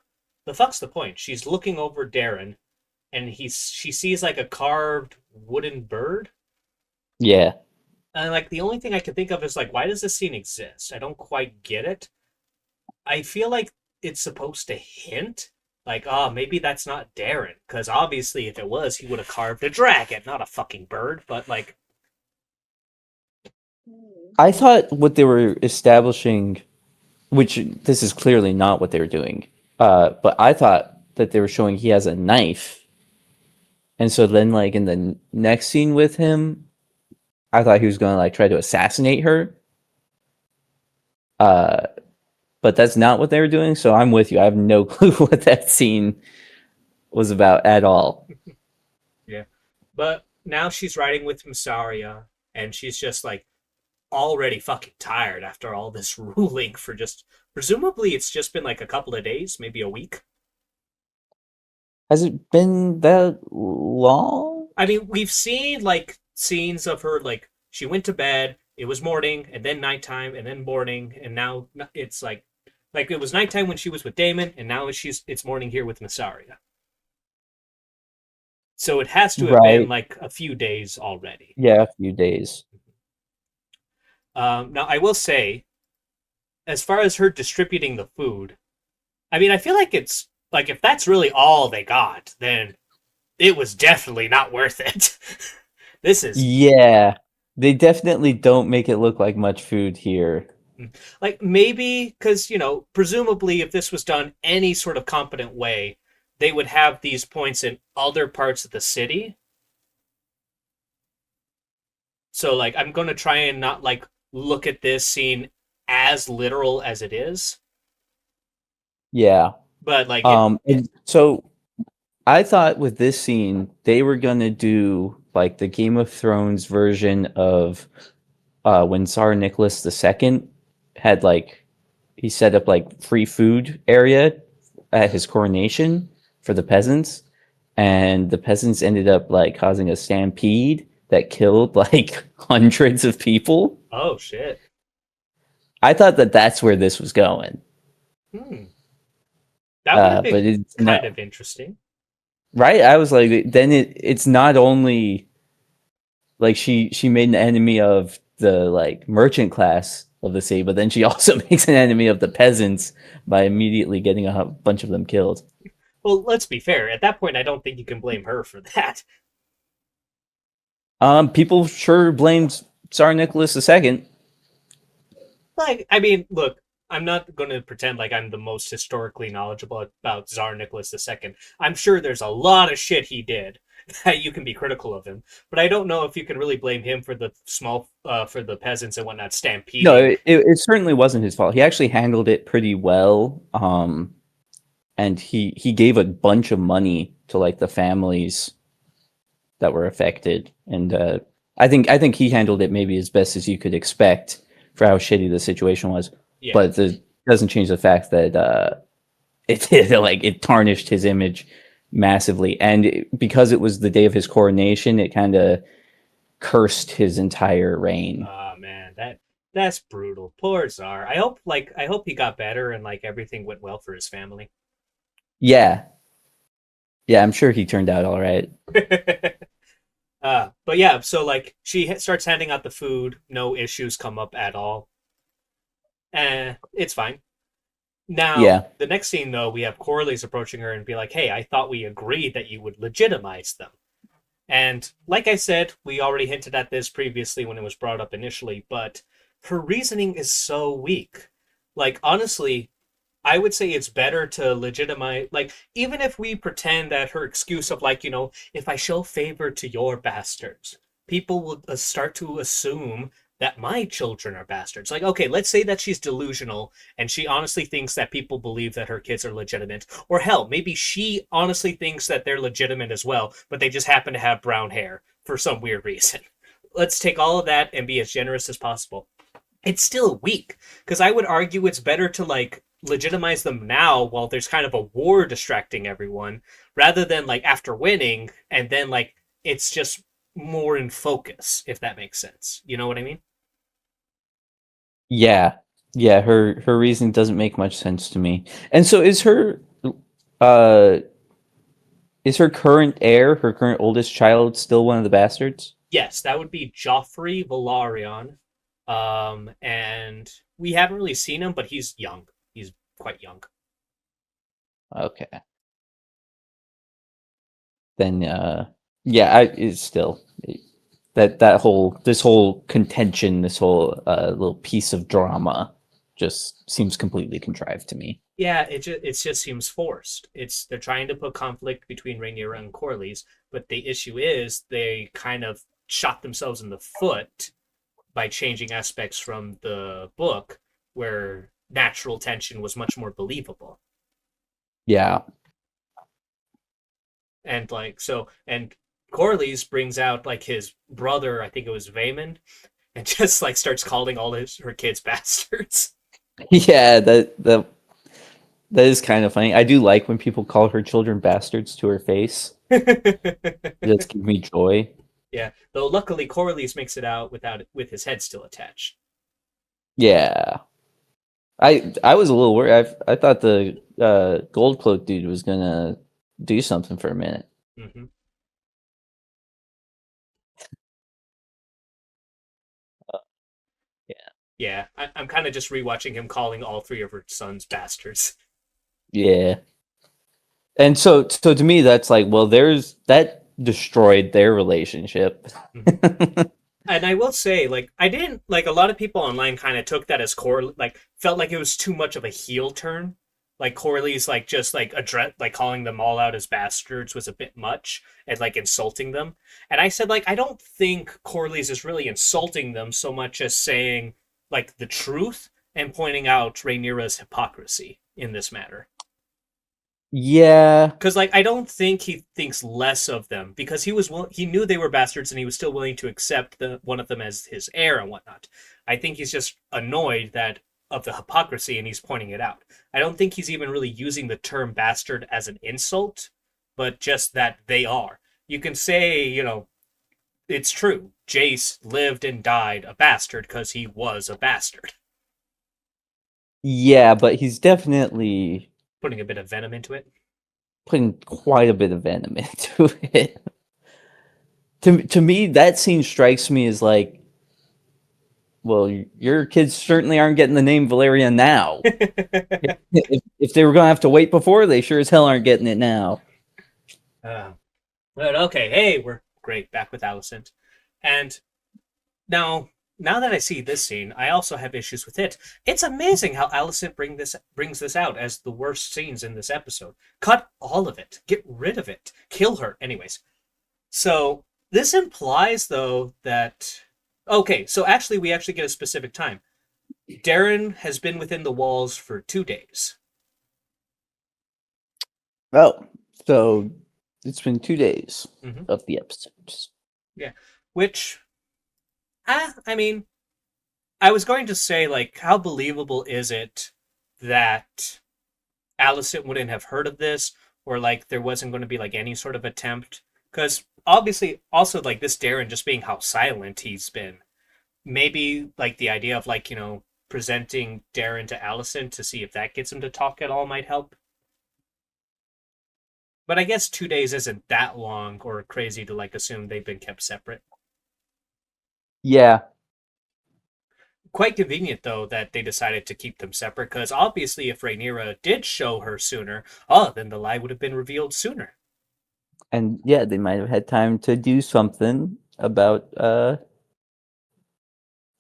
the fuck's the point? She's looking over Darren, and she sees like a carved wooden bird, Yeah. and like the only thing I can think of is like, why does this scene exist? I don't quite get it. I feel like it's supposed to hint, like, oh, maybe that's not Darren, because obviously if it was, he would have carved a dragon, not a fucking bird. But like, I thought what they were establishing, which this is clearly not what they were doing, but I thought that they were showing he has a knife. And so then, like, in the next scene with him, I thought he was going to, like, try to assassinate her. Uh, but that's not what they were doing. So I'm with you. I have no clue what that scene was about at all. yeah. But now she's riding with Masaria, and she's just like already fucking tired after all this ruling for just presumably it's just been like a couple of days, maybe a week. Has it been that long? I mean, we've seen like scenes of her like she went to bed, it was morning, and then nighttime, and then morning, and now it's like it was nighttime when she was with Damon, and now it's morning here with Masaria. So it has to have been Right. like a few days already. Yeah, a few days. Now I will say, as far as her distributing the food, I mean, I feel like it's like if that's really all they got, then it was definitely not worth it. This is Yeah. They definitely don't make it look like much food here. like maybe because presumably if this was done any sort of competent way, they would have these points in other parts of the city. So like I'm gonna try and not like look at this scene as literal as it is, Yeah. but like it. And so I thought with this scene they were gonna do like the Game of Thrones version of when Tsar Nicholas II had like he set up like free food area at his coronation for the peasants, and the peasants ended up like causing a stampede that killed like hundreds of people. Oh shit. I thought that that's where this was going, Hmm. That would have been but it's kind no. of interesting. Right? I was like, then it's not only like she made an enemy of the like merchant class of the city, but then she also makes an enemy of the peasants by immediately getting a bunch of them killed. Well, let's be fair. At that point, I don't think you can blame her for that. People sure blamed Tsar Nicholas II. Like, I mean, look, I'm not going to pretend like I'm the most historically knowledgeable about Tsar Nicholas II. I'm sure there's a lot of shit he did that you can be critical of him, but I don't know if you can really blame him for for the peasants and whatnot No, stampeding. it certainly wasn't his fault. He actually handled it pretty well. And he gave a bunch of money to like the families that were affected, and I think he handled it maybe as best as you could expect for how shitty the situation was. Yeah. But it doesn't change the fact that it tarnished his image massively, and because it was the day of his coronation, it kind of cursed his entire reign. Oh man, that's brutal. Poor Tsar. I hope he got better and like everything went well for his family. Yeah, yeah, I'm sure he turned out all right. But yeah, so like she starts handing out the food, no issues come up at all. It's fine. Now, Yeah, the next scene though, we have Corley's approaching her and be like, "Hey, I thought we agreed that you would legitimize them." And like I said, we already hinted at this previously when it was brought up initially, but her reasoning is so weak. Like honestly, I would say it's better to legitimize, like, even if we pretend that her excuse of, like, if I show favor to your bastards, people will start to assume that my children are bastards. Like, okay, let's say that she's delusional and she honestly thinks that people believe that her kids are legitimate. Or hell, maybe she honestly thinks that they're legitimate as well, but they just happen to have brown hair for some weird reason. Let's take all of that and be as generous as possible. It's still weak because I would argue it's better to like legitimize them now while there's kind of a war distracting everyone rather than like after winning and then like it's just more in focus, if that makes sense. You know what I mean? Yeah. Yeah, her reasoning doesn't make much sense to me. And so uh is her current heir, her current oldest child, still one of the bastards? Yes, that would be Joffrey Valerion. And we haven't really seen him, but he's young. He's quite young. Okay. Then yeah, it's still that whole this whole contention, this whole little piece of drama just seems completely contrived to me. Yeah, it just seems forced. It's they're trying to put conflict between Rhaenyra and Corlys, but the issue is they kind of shot themselves in the foot by changing aspects from the book where natural tension was much more believable. Yeah. And like so and Corlys brings out like his brother, I think it was Vaemond, and just like starts calling all her kids bastards. Yeah, that is kind of funny. I do like when people call her children bastards to her face. It does give me joy. Yeah, though luckily Corlys makes it out with his head still attached. Yeah. I was a little worried. I thought the gold cloak dude was gonna do something for a minute. Mm-hmm. Uh, yeah. Yeah, I'm kind of just rewatching him calling all three of her sons bastards. Yeah. And so to me that's like, well, there's that destroyed their relationship. Mm-hmm. And I will say, like, I didn't like a lot of people online kind of took that as like felt like it was too much of a heel turn. Like Corley's like just like address like calling them all out as bastards was a bit much and like insulting them. And I said like I don't think Corley's is really insulting them so much as saying like the truth and pointing out Rhaenyra's hypocrisy in this matter. Yeah. Because like I don't think he thinks less of them because he knew they were bastards and he was still willing to accept one of them as his heir and whatnot. I think he's just annoyed that of the hypocrisy and he's pointing it out. I don't think he's even really using the term bastard as an insult, but just that they are. You can say, it's true. Jace lived and died a bastard because he was a bastard. Yeah, but he's definitely Putting a bit of venom into it. putting quite a bit of venom into it. To me, that scene strikes me as like, well, your kids certainly aren't getting the name Valeria now. If they were gonna have to wait before, they sure as hell aren't getting it now. uh, but okay, hey, we're great back with Alicent. And now that I see this scene, I also have issues with it. It's amazing how Alicent brings this out as the worst scenes in this episode. Cut all of it. Get rid of it. Kill her. Anyways. So this implies though that okay, so actually we actually get a specific time. Darren has been within the walls for 2 days. Oh, so it's been 2 days Mm-hmm. of the episodes. Yeah. Which I mean, I was going to say like how believable is it that Alicent wouldn't have heard of this, or like there wasn't going to be like any sort of attempt. Because obviously, also like this Darren just being how silent he's been, maybe like the idea of like presenting Darren to Alicent to see if that gets him to talk at all might help. But I guess 2 days isn't that long or crazy to like assume they've been kept separate. Yeah, Quite convenient though that they decided to keep them separate because obviously if Rhaenyra did show her sooner, oh then the lie would have been revealed sooner. and yeah, they might have had time to do something about the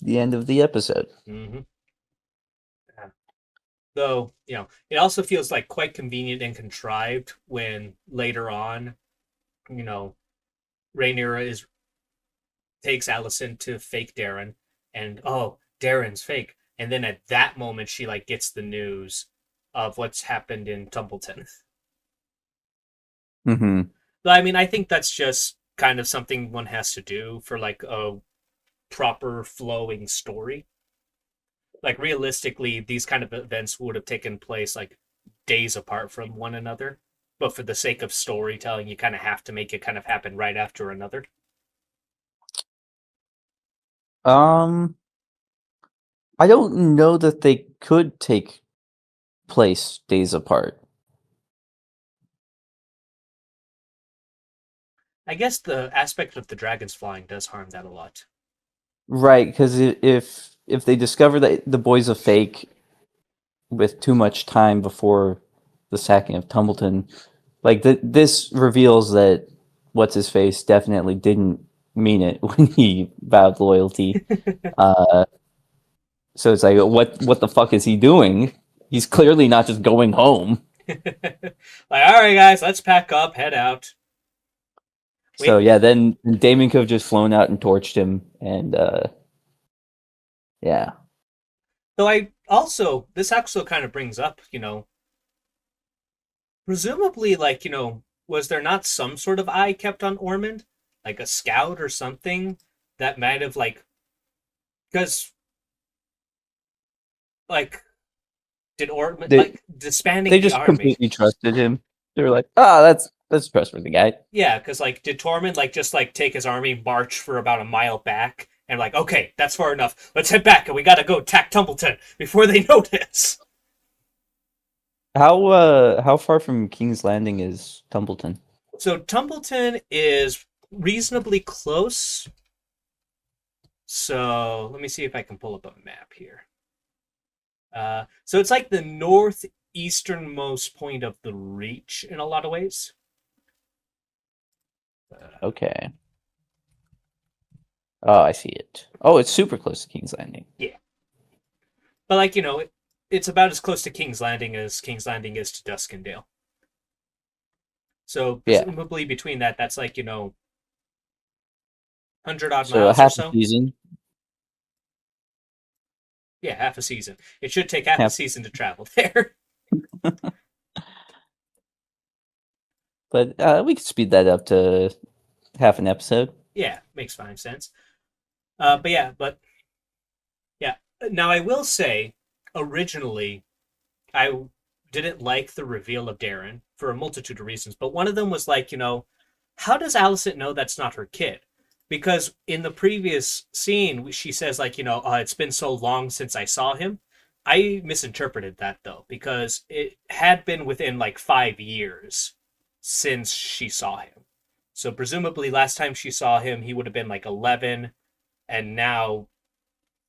end of the episode. Mm-hmm. Though, it also feels like quite convenient and contrived when later on, you know, Rhaenyra is takes Alicent to fake Darren, and oh, Darren's fake. And then at that moment, she like gets the news of what's happened in Tumbleton. Hmm. But I mean, I think that's just kind of something one has to do for like a proper flowing story. Like realistically, these kind of events would have taken place like days apart from one another. But for the sake of storytelling, you kind of have to make it kind of happen right after another. Um, I don't know that they could take place days apart. I guess the aspect of the dragons flying does harm that a lot. Right, because if they discover that the boy's a fake with too much time before the sacking of Tumbleton, like this reveals that what's his face definitely didn't mean it when he vowed loyalty. Uh, so it's like, what the fuck is he doing? He's clearly not just going home. Like, all right, guys, let's pack up, head out. So We yeah, then Damon could have just flown out and torched him, and yeah, though I also this also kind of brings up, presumably like, was there not some sort of eye kept on Ormond? Like a scout or something that might have like because like did Ormond they like disbanding they the just army? completely trusted him. They were like, ah, that's a trustworthy guy. Yeah, because like did Tormund like just like take his army, march for about a mile back, and like, okay, that's far enough. Let's head back, and we gotta go attack Tumbleton before they notice. How far from King's Landing is Tumbleton? So Tumbleton is reasonably close. So let me see if I can pull up a map here. So it's like the northeasternmost point of the Reach in a lot of ways. Okay. Oh, I see it. Oh, it's super close to King's Landing. Yeah, but like it's about as close to King's Landing as King's Landing is to Duskendale. So Yeah. presumably between that, that's like 100 odd So a miles or half a so. season. Yeah, half a season. It should take half a Half, season to travel there. but we could speed that up to half an episode. Yeah, makes fine sense. But yeah. Now I will say, originally I didn't like the reveal of Darren for a multitude of reasons, but one of them was like, how does Alicent know that's not her kid? Because in the previous scene, she says like, it's been so long since I saw him. I misinterpreted that though, because it had been within like 5 years since she saw him. So presumably last time she saw him, he would have been like 11, and now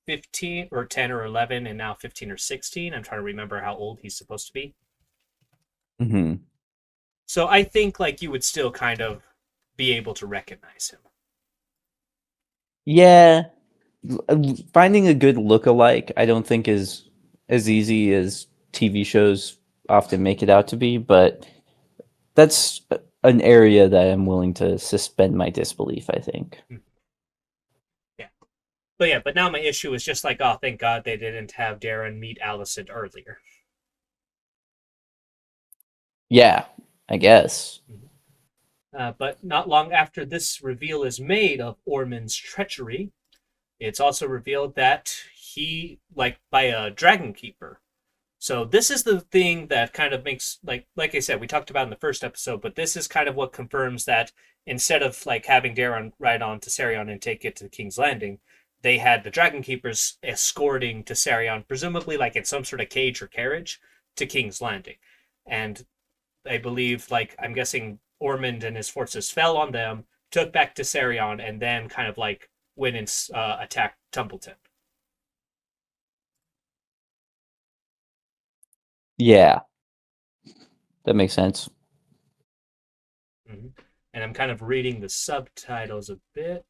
15 or 10 or 11, and now 15 or 16. I'm trying to remember how old he's supposed to be. Hmm. So I think like you would still kind of be able to recognize him. Yeah, finding a good look-alike, I don't think is as easy as TV shows often make it out to be, but that's an area that I'm willing to suspend my disbelief, I think. Yeah. But now my issue is just like, oh, thank God they didn't have Darren meet Alicent earlier. Yeah, I guess. But not long after this reveal is made of Ormond's treachery, it's also revealed that he, like, by a dragon keeper. So this is the thing that kind of makes like I said, we talked about in the first episode, but this is kind of what confirms that instead of like having Darren ride on to Sarion and take it to King's Landing, they had the Dragon Keepers escorting to Sarion, presumably like in some sort of cage or carriage, to King's Landing. And I believe, like I'm guessing, Ormond and his forces fell on them, took back to Sarion, and then kind of like went and attacked Tumbleton. Yeah, that makes sense. Mm-hmm. And I'm kind of reading the subtitles a bit.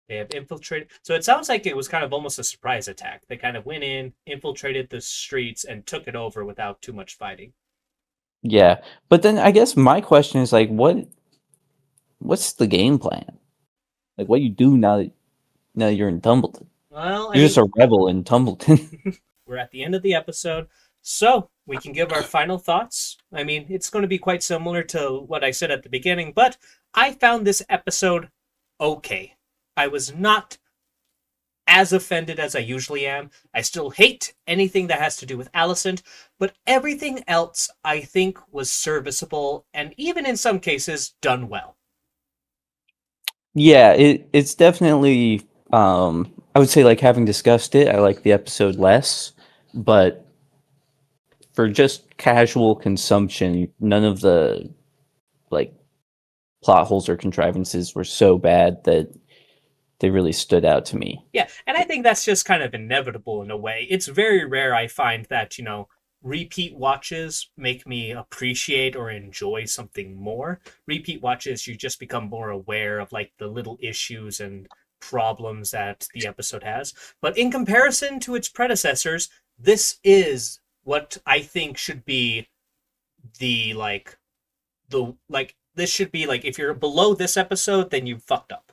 They have infiltrated. So it sounds like it was kind of almost a surprise attack. They kind of went in, infiltrated the streets, and took it over without too much fighting. Yeah, but then I guess my question is like, what's the game plan? Like, what you do now you're in Tumbleton? Well, I You're just mean, a rebel in Tumbleton. we're at the end of the episode, so we can give our final thoughts. I mean, it's going to be quite similar to what I said at the beginning, but I found this episode okay. I was not as offended as I usually am. I still hate anything that has to do with Alicent, but everything else I think was serviceable and even in some cases done well. Yeah, it's definitely I would say like having discussed it, I like the episode less, but for just casual consumption, none of the like plot holes or contrivances were so bad that they really stood out to me. Yeah, and I think that's just kind of inevitable in a way. It's very rare I find that, repeat watches make me appreciate or enjoy something more. Repeat watches, you just become more aware of like the little issues and problems that the episode has. But in comparison to its predecessors, this is what I think should be the this should be like if you're below this episode, then you fucked up.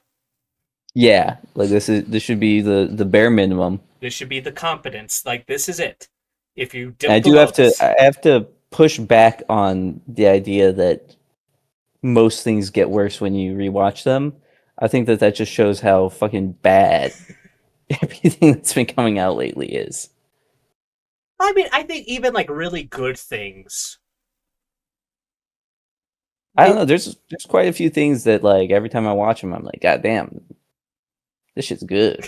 Yeah, like this should be the bare minimum. This should be the competence. Like this is it. If you And dip below this, I have to push back on the idea that most things get worse when you rewatch them. I think that just shows how fucking bad everything that's been coming out lately is. I mean, I think even like really good things, I don't they know. There's quite a few things that like every time I watch them, I'm like, God damn, this shit's good.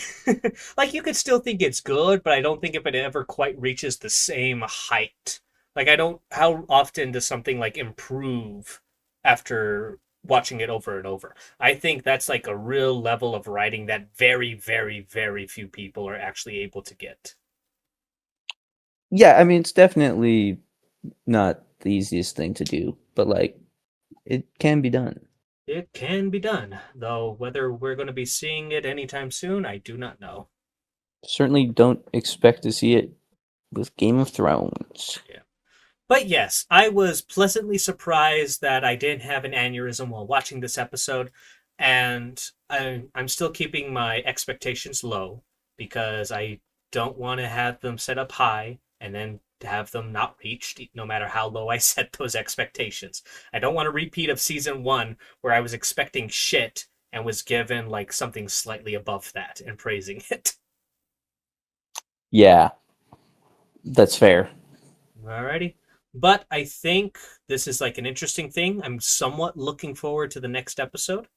like you could still think it's good, but I don't think if it ever quite reaches the same height. Like I don't. How often does something like improve after watching it over and over? I think that's like a real level of writing that very, very, very few people are actually able to get. Yeah, I mean it's definitely not the easiest thing to do, but like it can be done. It can be done, though whether we're going to be seeing it anytime soon, I do not know. Certainly don't expect to see it with Game of Thrones. Yeah. But yes, I was pleasantly surprised that I didn't have an aneurysm while watching this episode, and I'm still keeping my expectations low because I don't want to have them set up high and then have them not reached, no matter how low I set those expectations. I don't want a repeat of season one where I was expecting shit and was given like something slightly above that and praising it. Yeah, that's fair. Alrighty. But I think this is like an interesting thing. I'm somewhat looking forward to the next episode.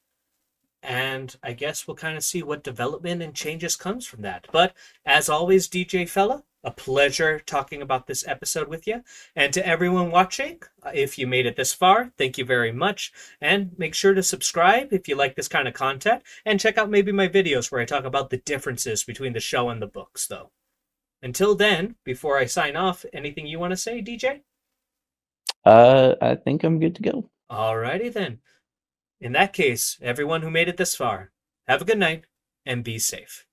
And I guess we'll kind of see what development and changes comes from that. But as always, DJ Fella, a pleasure talking about this episode with you. And to everyone watching, if you made it this far, thank you very much. And make sure to subscribe if you like this kind of content. And check out maybe my videos where I talk about the differences between the show and the books, though. Until then, before I sign off, anything you want to say, DJ? I think I'm good to go. Alrighty then. In that case, everyone who made it this far, have a good night and be safe.